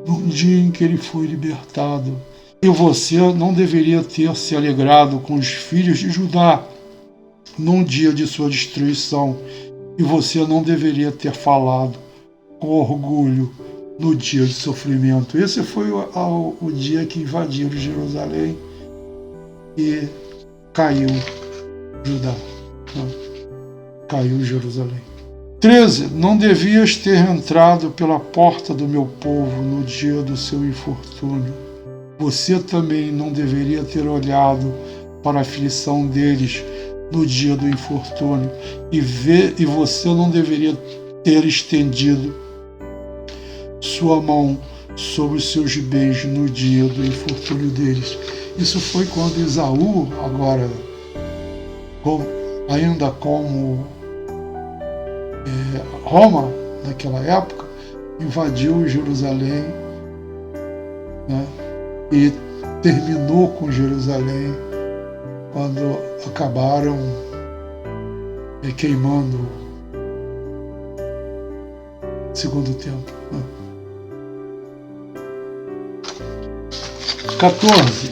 no dia em que ele foi libertado. E você não deveria ter se alegrado com os filhos de Judá num dia de sua destruição. E você não deveria ter falado com orgulho no dia de sofrimento. Esse foi o dia que invadiram Jerusalém e caiu Judá. Caiu Jerusalém. 13. Não devias ter entrado pela porta do meu povo no dia do seu infortúnio. Você também não deveria ter olhado para a aflição deles no dia do infortúnio, e você não deveria ter estendido sua mão sobre os seus bens no dia do infortúnio deles. Isso foi quando Esaú, agora ainda como Roma, naquela época, invadiu Jerusalém, né, e terminou com Jerusalém quando acabaram queimando o segundo templo. 14.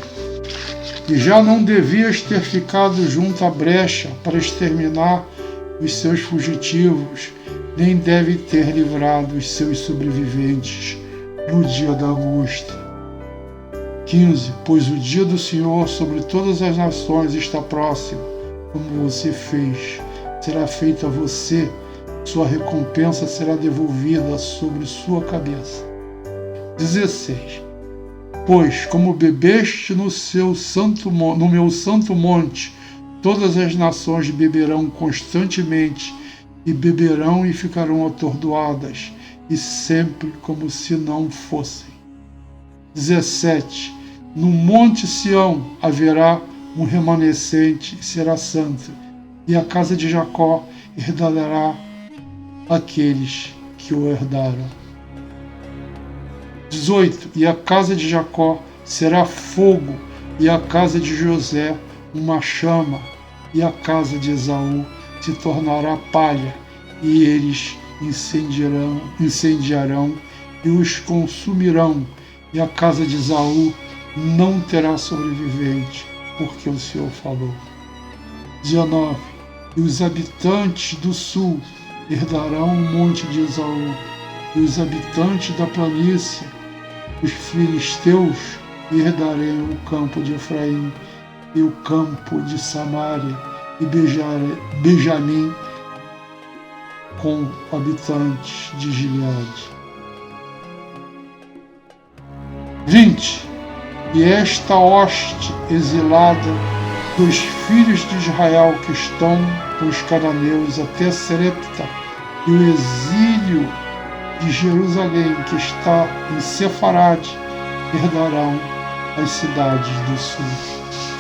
E já não devias ter ficado junto à brecha para exterminar os seus fugitivos, nem deve ter livrado os seus sobreviventes no dia da angústia. 15. Pois o dia do Senhor sobre todas as nações está próximo, como você fez. Será feita a você, sua recompensa será devolvida sobre sua cabeça. 16. Pois, como bebeste no meu santo monte, todas as nações beberão constantemente, e beberão e ficarão atordoadas, e sempre como se não fossem. 17. No monte Sião haverá um remanescente e será santo, e a casa de Jacó herdará aqueles que o herdaram. 18. E a casa de Jacó será fogo, e a casa de José uma chama, e a casa de Esaú se tornará palha, e eles incendiarão e os consumirão, e a casa de Esaú não terá sobrevivente, porque o Senhor falou. 19. E os habitantes do sul herdarão o monte de Esaú, e os habitantes da planície, os filisteus, herdarão o campo de Efraim, e o campo de Samaria, e Benjamim com habitantes de Gileade. 20. E esta hoste exilada dos filhos de Israel que estão com os cananeus até Serepta, e o exílio de Jerusalém que está em Sefarade, herdarão as cidades do sul.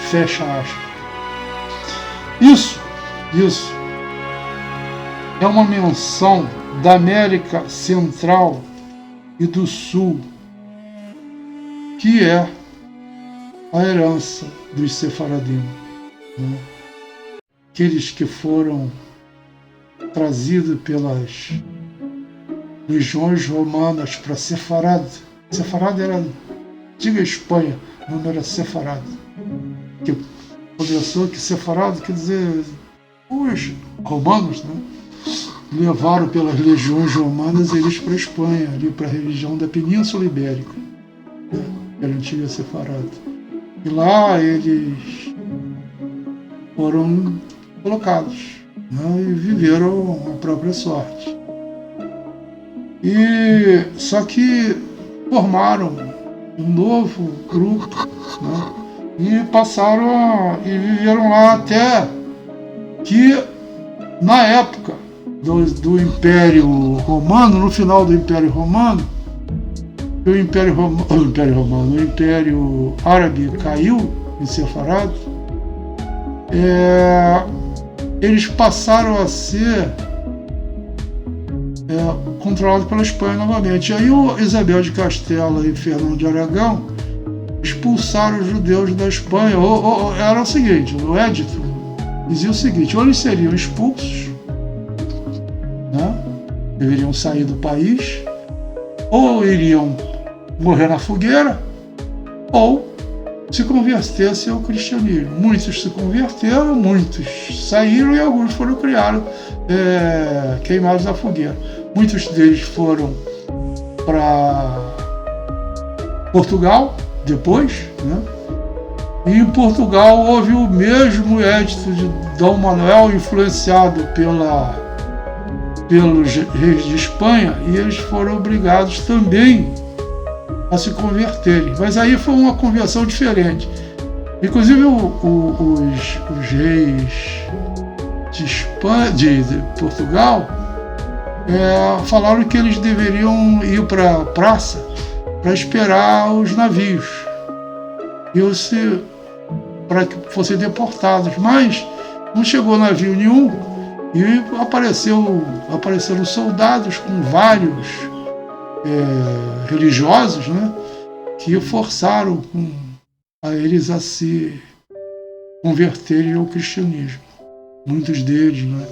Fecha aspas. Isso é uma menção da América Central e do Sul, que é a herança dos sefaradinos, né? Aqueles que foram trazidos pelas legiões romanas para Sefarad. Sefarad era a antiga Espanha, o nome era Sefarad. Que começou que Sefarad quer dizer os romanos, né? Levaram pelas legiões romanas eles para a Espanha, ali para a região da Península Ibérica, né? Que era a antiga Sefarad. E lá eles foram colocados, né? E viveram a própria sorte. E só que formaram um novo grupo, né? E passaram e viveram lá até que na época do Império Romano, no final do Império Romano, o Império Árabe caiu em Sefarad, eles passaram a ser controlados pela Espanha novamente. E aí o Isabel de Castela e Fernando de Aragão expulsaram os judeus da Espanha. Era o seguinte, o édito dizia o seguinte: ou eles seriam expulsos, né? Deveriam sair do país, ou iriam morrer na fogueira, ou se convertessem ao cristianismo. Muitos se converteram, muitos saíram e alguns foram queimados na fogueira. Muitos deles foram para Portugal depois, né? E em Portugal houve o mesmo edito de Dom Manuel, influenciado pelos reis de Espanha, e eles foram obrigados também a se converterem. Mas aí foi uma conversão diferente. Inclusive os reis de Portugal falaram que eles deveriam ir para a praça para esperar os navios para que fossem deportados, mas não chegou navio nenhum e apareceram soldados com vários religiosos, né, que forçaram a eles a se converterem ao cristianismo, muitos deles, né?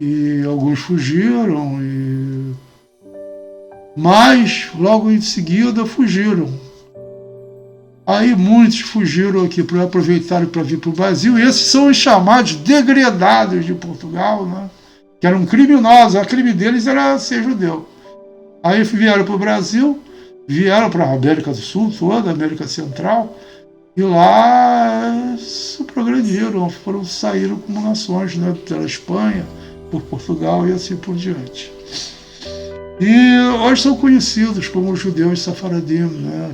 E alguns fugiram, mas logo em seguida fugiram. Aí muitos fugiram aqui para aproveitar para vir para o Brasil, e esses são os chamados degredados de Portugal, né? Que eram criminosos, o crime deles era ser judeu. Aí vieram para o Brasil, vieram para a América do Sul, toda a América Central, e lá se progrediram, saíram como nações, né? Pela Espanha, por Portugal e assim por diante. E hoje são conhecidos como os judeus sefaradim, né?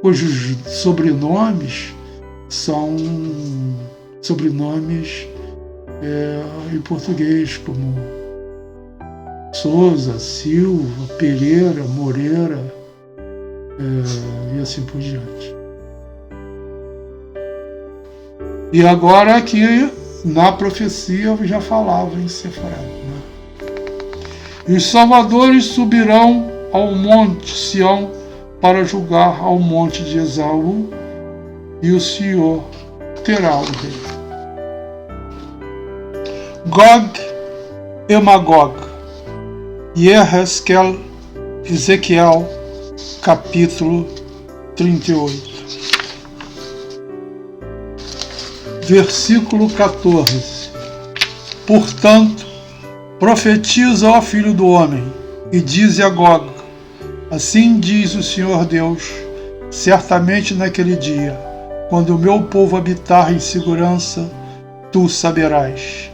Cujos sobrenomes são sobrenomes em português, como Souza, Silva, Pereira, Moreira, e assim por diante. E agora aqui na profecia já falava em separado, né? E os salvadores subirão ao monte Sião para julgar ao monte de Esaú, e o Senhor terá o rei. Gog e Magog. Yehezkel, Ezequiel, capítulo 38. Versículo 14. Portanto, profetiza, ó filho do homem, e dize a Gog: assim diz o Senhor Deus, certamente naquele dia, quando o meu povo habitar em segurança, tu saberás.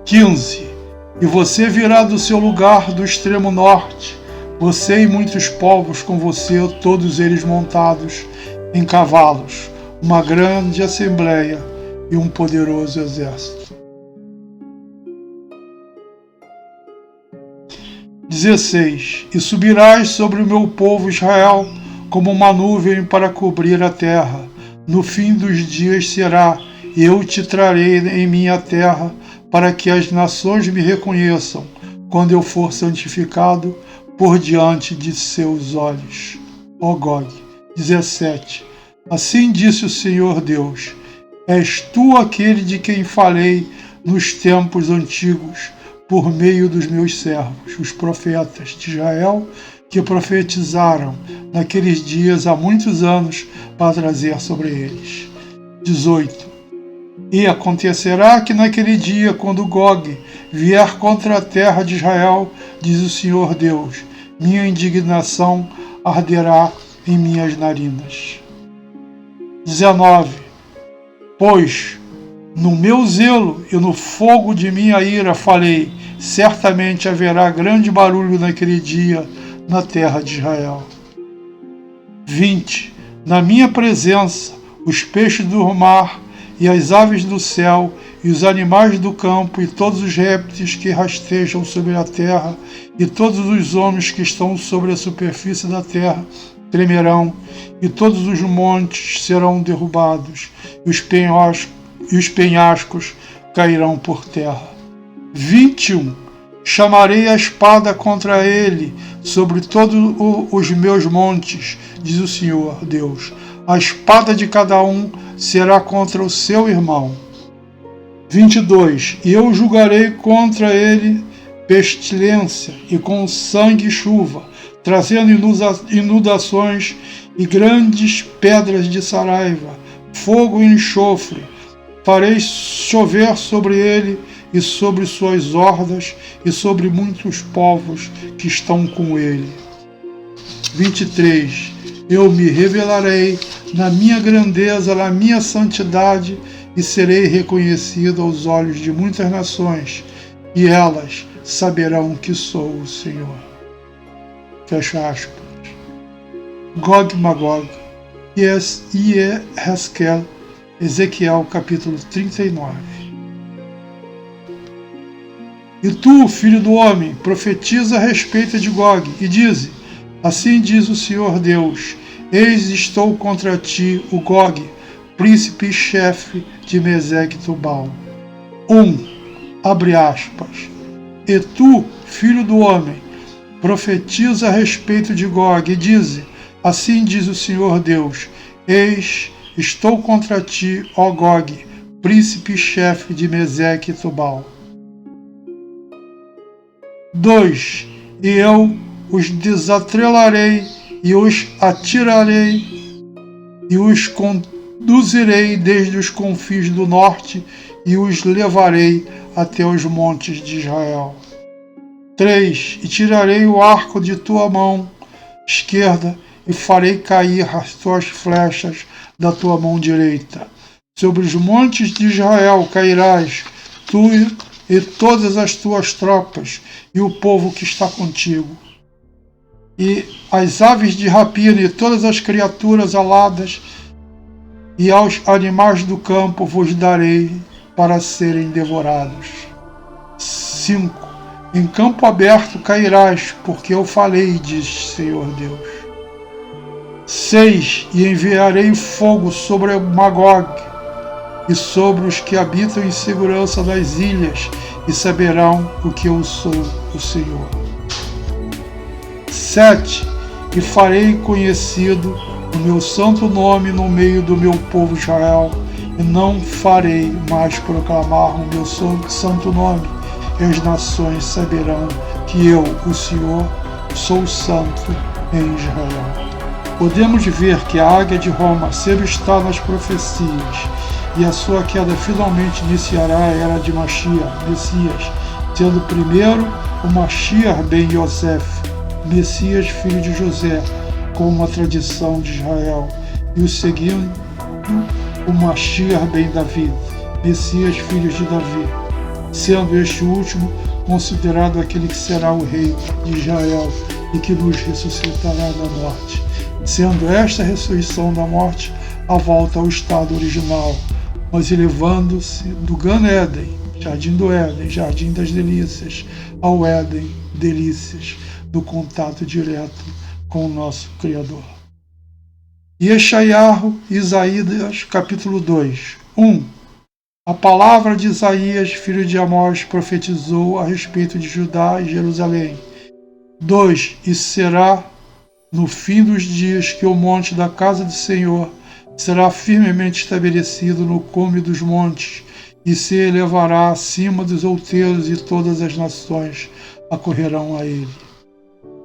15. E você virá do seu lugar do extremo norte, você e muitos povos com você, todos eles montados em cavalos, uma grande assembleia e um poderoso exército. 16. E subirás sobre o meu povo Israel como uma nuvem para cobrir a terra. No fim dos dias será, e eu te trarei em minha terra, para que as nações me reconheçam, quando eu for santificado por diante de seus olhos. Ó Gog. 17. Assim disse o Senhor Deus: és tu aquele de quem falei nos tempos antigos, por meio dos meus servos, os profetas de Israel, que profetizaram naqueles dias há muitos anos para trazer sobre eles. 18. E acontecerá que naquele dia, quando Gog vier contra a terra de Israel, diz o Senhor Deus, minha indignação arderá em minhas narinas. 19. Pois no meu zelo e no fogo de minha ira falei, certamente haverá grande barulho naquele dia na terra de Israel. 20. Na minha presença, os peixes do mar e as aves do céu e os animais do campo e todos os répteis que rastejam sobre a terra e todos os homens que estão sobre a superfície da terra tremerão, e todos os montes serão derrubados, e os penhascos cairão por terra. 21. Chamarei a espada contra ele sobre todos os meus montes, diz o Senhor Deus. A espada de cada um será contra o seu irmão. 22. E eu julgarei contra ele pestilência e com sangue e chuva, trazendo inundações e grandes pedras de saraiva, fogo e enxofre. Farei chover sobre ele e sobre suas hordas e sobre muitos povos que estão com ele. 23. Eu me revelarei na minha grandeza, na minha santidade, e serei reconhecido aos olhos de muitas nações, e elas saberão que sou o Senhor. Fecha aspas. Gog Magog, Yehezkel, Ezequiel capítulo 39. E tu, filho do homem, profetiza a respeito de Gog, e dize: assim diz o Senhor Deus, eis estou contra ti, o Gog, príncipe e chefe de Meseque e Tubal. Abre aspas. E tu, filho do homem, profetiza a respeito de Gog, e dize: assim diz o Senhor Deus, eis estou contra ti, ó Gog, príncipe e chefe de Meseque e Tubal. 2. E eu os desatrelarei, e os atirarei, e os conduzirei desde os confins do norte, e os levarei até os montes de Israel. 3. E tirarei o arco de tua mão esquerda, e farei cair as tuas flechas da tua mão direita. Sobre os montes de Israel cairás, tu e todas as tuas tropas, e o povo que está contigo. E as aves de rapina e todas as criaturas aladas, e aos animais do campo vos darei para serem devorados. 5. Em campo aberto cairás, porque eu falei, diz Senhor Deus. 6. E enviarei fogo sobre Magog e sobre os que habitam em segurança das ilhas, e saberão o que eu sou, o Senhor. 7. E farei conhecido o meu santo nome no meio do meu povo Israel, e não farei mais proclamar o meu santo nome, e as nações saberão que eu, o Senhor, sou santo em Israel. Podemos ver que a águia de Roma sempre está nas profecias, e a sua queda finalmente iniciará a era de Messias, sendo primeiro o Mashiach ben Yosef, Messias filho de José, como a tradição de Israel, e o segundo o Mashiach ben David, Messias filho de Davi, sendo este último considerado aquele que será o rei de Israel e que nos ressuscitará da morte, sendo esta ressurreição da morte a volta ao estado original, mas elevando-se do Gan Éden, Jardim do Éden, Jardim das Delícias, ao Éden, delícias do contato direto com o nosso Criador. Yeshayahu, Isaías, capítulo 2. 1. A palavra de Isaías, filho de Amós, profetizou a respeito de Judá e Jerusalém. 2. E será no fim dos dias que o monte da casa do Senhor será firmemente estabelecido no cume dos montes, e se elevará acima dos outeiros, e todas as nações acorrerão a ele.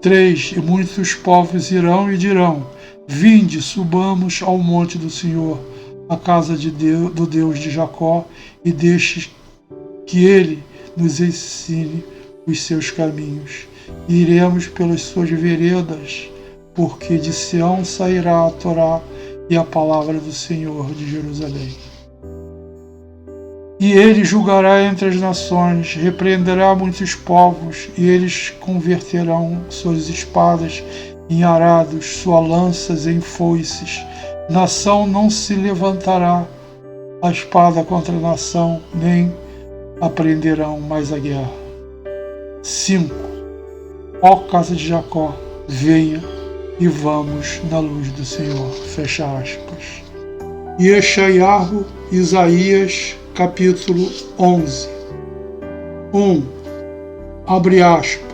3. E muitos povos irão e dirão: vinde, subamos ao monte do Senhor, a casa de Deus, do Deus de Jacó, e deixe que ele nos ensine os seus caminhos. E iremos pelas suas veredas, porque de Sião sairá a Torá e a palavra do Senhor de Jerusalém. E ele julgará entre as nações, repreenderá muitos povos, e eles converterão suas espadas em arados, suas lanças em foices. Nação não se levantará a espada contra a nação, nem aprenderão mais a guerra. 5. Ó casa de Jacó, venha e vamos na luz do Senhor. Fecha aspas. Yeshayahu, Isaías, capítulo 11. 1. Abre aspas.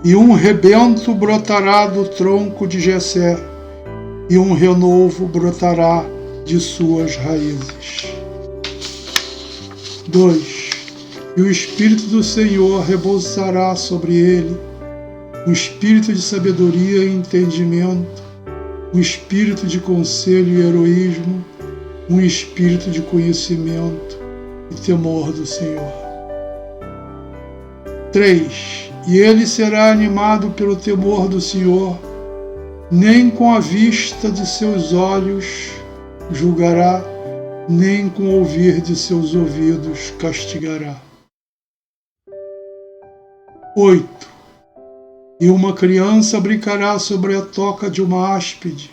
E um rebento brotará do tronco de Jessé, e um renovo brotará de suas raízes. 2. E o Espírito do Senhor repousará sobre ele, um espírito de sabedoria e entendimento, um espírito de conselho e heroísmo, um espírito de conhecimento e temor do Senhor. 3. E ele será animado pelo temor do Senhor, nem com a vista de seus olhos julgará, nem com o ouvir de seus ouvidos castigará. 8. E uma criança brincará sobre a toca de uma áspide,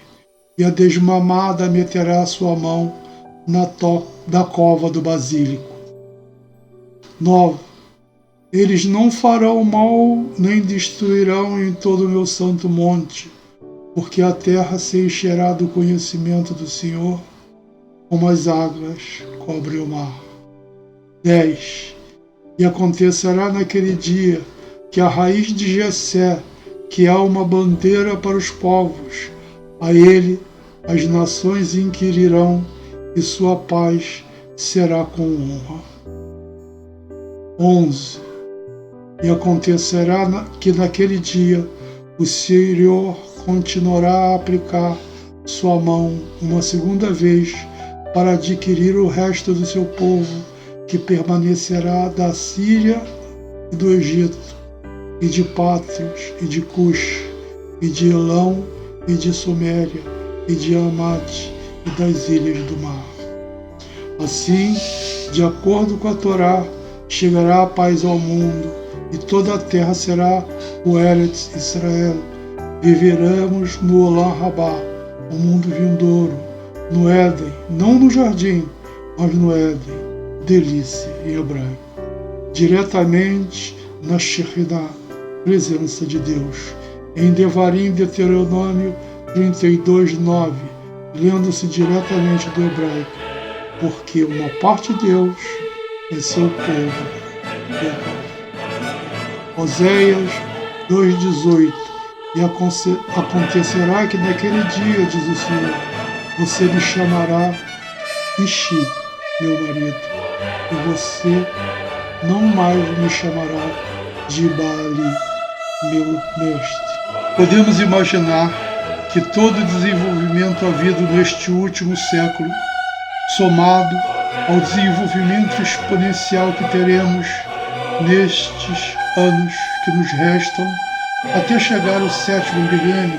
e a desmamada meterá sua mão na toca da cova do basílico. 9. Eles não farão mal, nem destruirão em todo o meu santo monte, porque a terra se encherá do conhecimento do Senhor, como as águas cobrem o mar. 10. E acontecerá naquele dia que a raiz de Jessé, que é uma bandeira para os povos, a ele as nações inquirirão, e sua paz será com honra. 11. E acontecerá que naquele dia o Senhor continuará a aplicar sua mão uma segunda vez para adquirir o resto do seu povo, que permanecerá da Síria e do Egito, e de Pátrios, e de Cush, e de Elão, e de Suméria, e de Amate, e das ilhas do mar. Assim, de acordo com a Torá, chegará a paz ao mundo, e toda a terra será o Eretz Israel. Viveremos no Olam Rabá, o mundo vindouro, no Éden, não no jardim, mas no Éden, delícia em hebraico, diretamente na Shekhinah, presença de Deus, em Devarim, Deuteronômio 32:9, lendo-se diretamente do hebraico, porque uma parte de Deus é seu povo. Oséias 2:18. E acontecerá que naquele dia, diz o Senhor, você me chamará Ishi, meu marido, e você não mais me chamará de Baali, meu mestre. Podemos imaginar que todo o desenvolvimento havido neste último século, somado ao desenvolvimento exponencial que teremos nestes anos que nos restam, até chegar ao 7º milênio,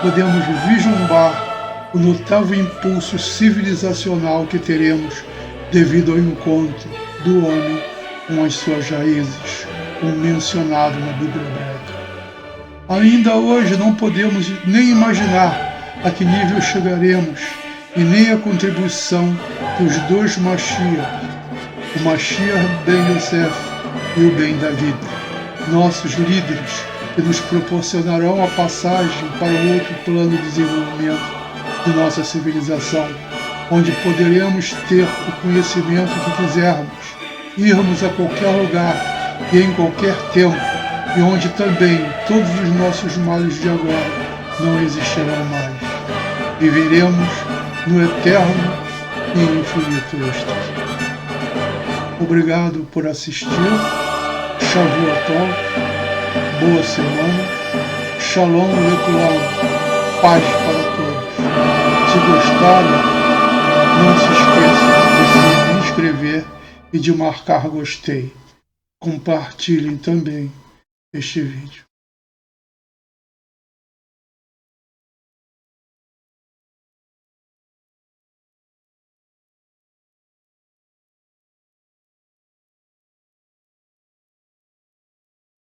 podemos vislumbrar o notável impulso civilizacional que teremos devido ao encontro do homem com as suas raízes, como mencionado na Bíblia hebraica. Ainda hoje não podemos nem imaginar a que nível chegaremos, e nem a contribuição que os dois Mashiach, o Mashiach ben Yosef e o ben David, nossos líderes, que nos proporcionarão a passagem para o outro plano de desenvolvimento de nossa civilização, onde poderemos ter o conhecimento que quisermos, irmos a qualquer lugar e em qualquer tempo, e onde também todos os nossos males de agora não existirão mais. Viveremos no eterno e infinito êxtase. Obrigado por assistir. Shavuot. Boa semana, Shalom Lekulam, paz para todos. Se gostaram, não se esqueçam de se inscrever e de marcar gostei. Compartilhem também este vídeo.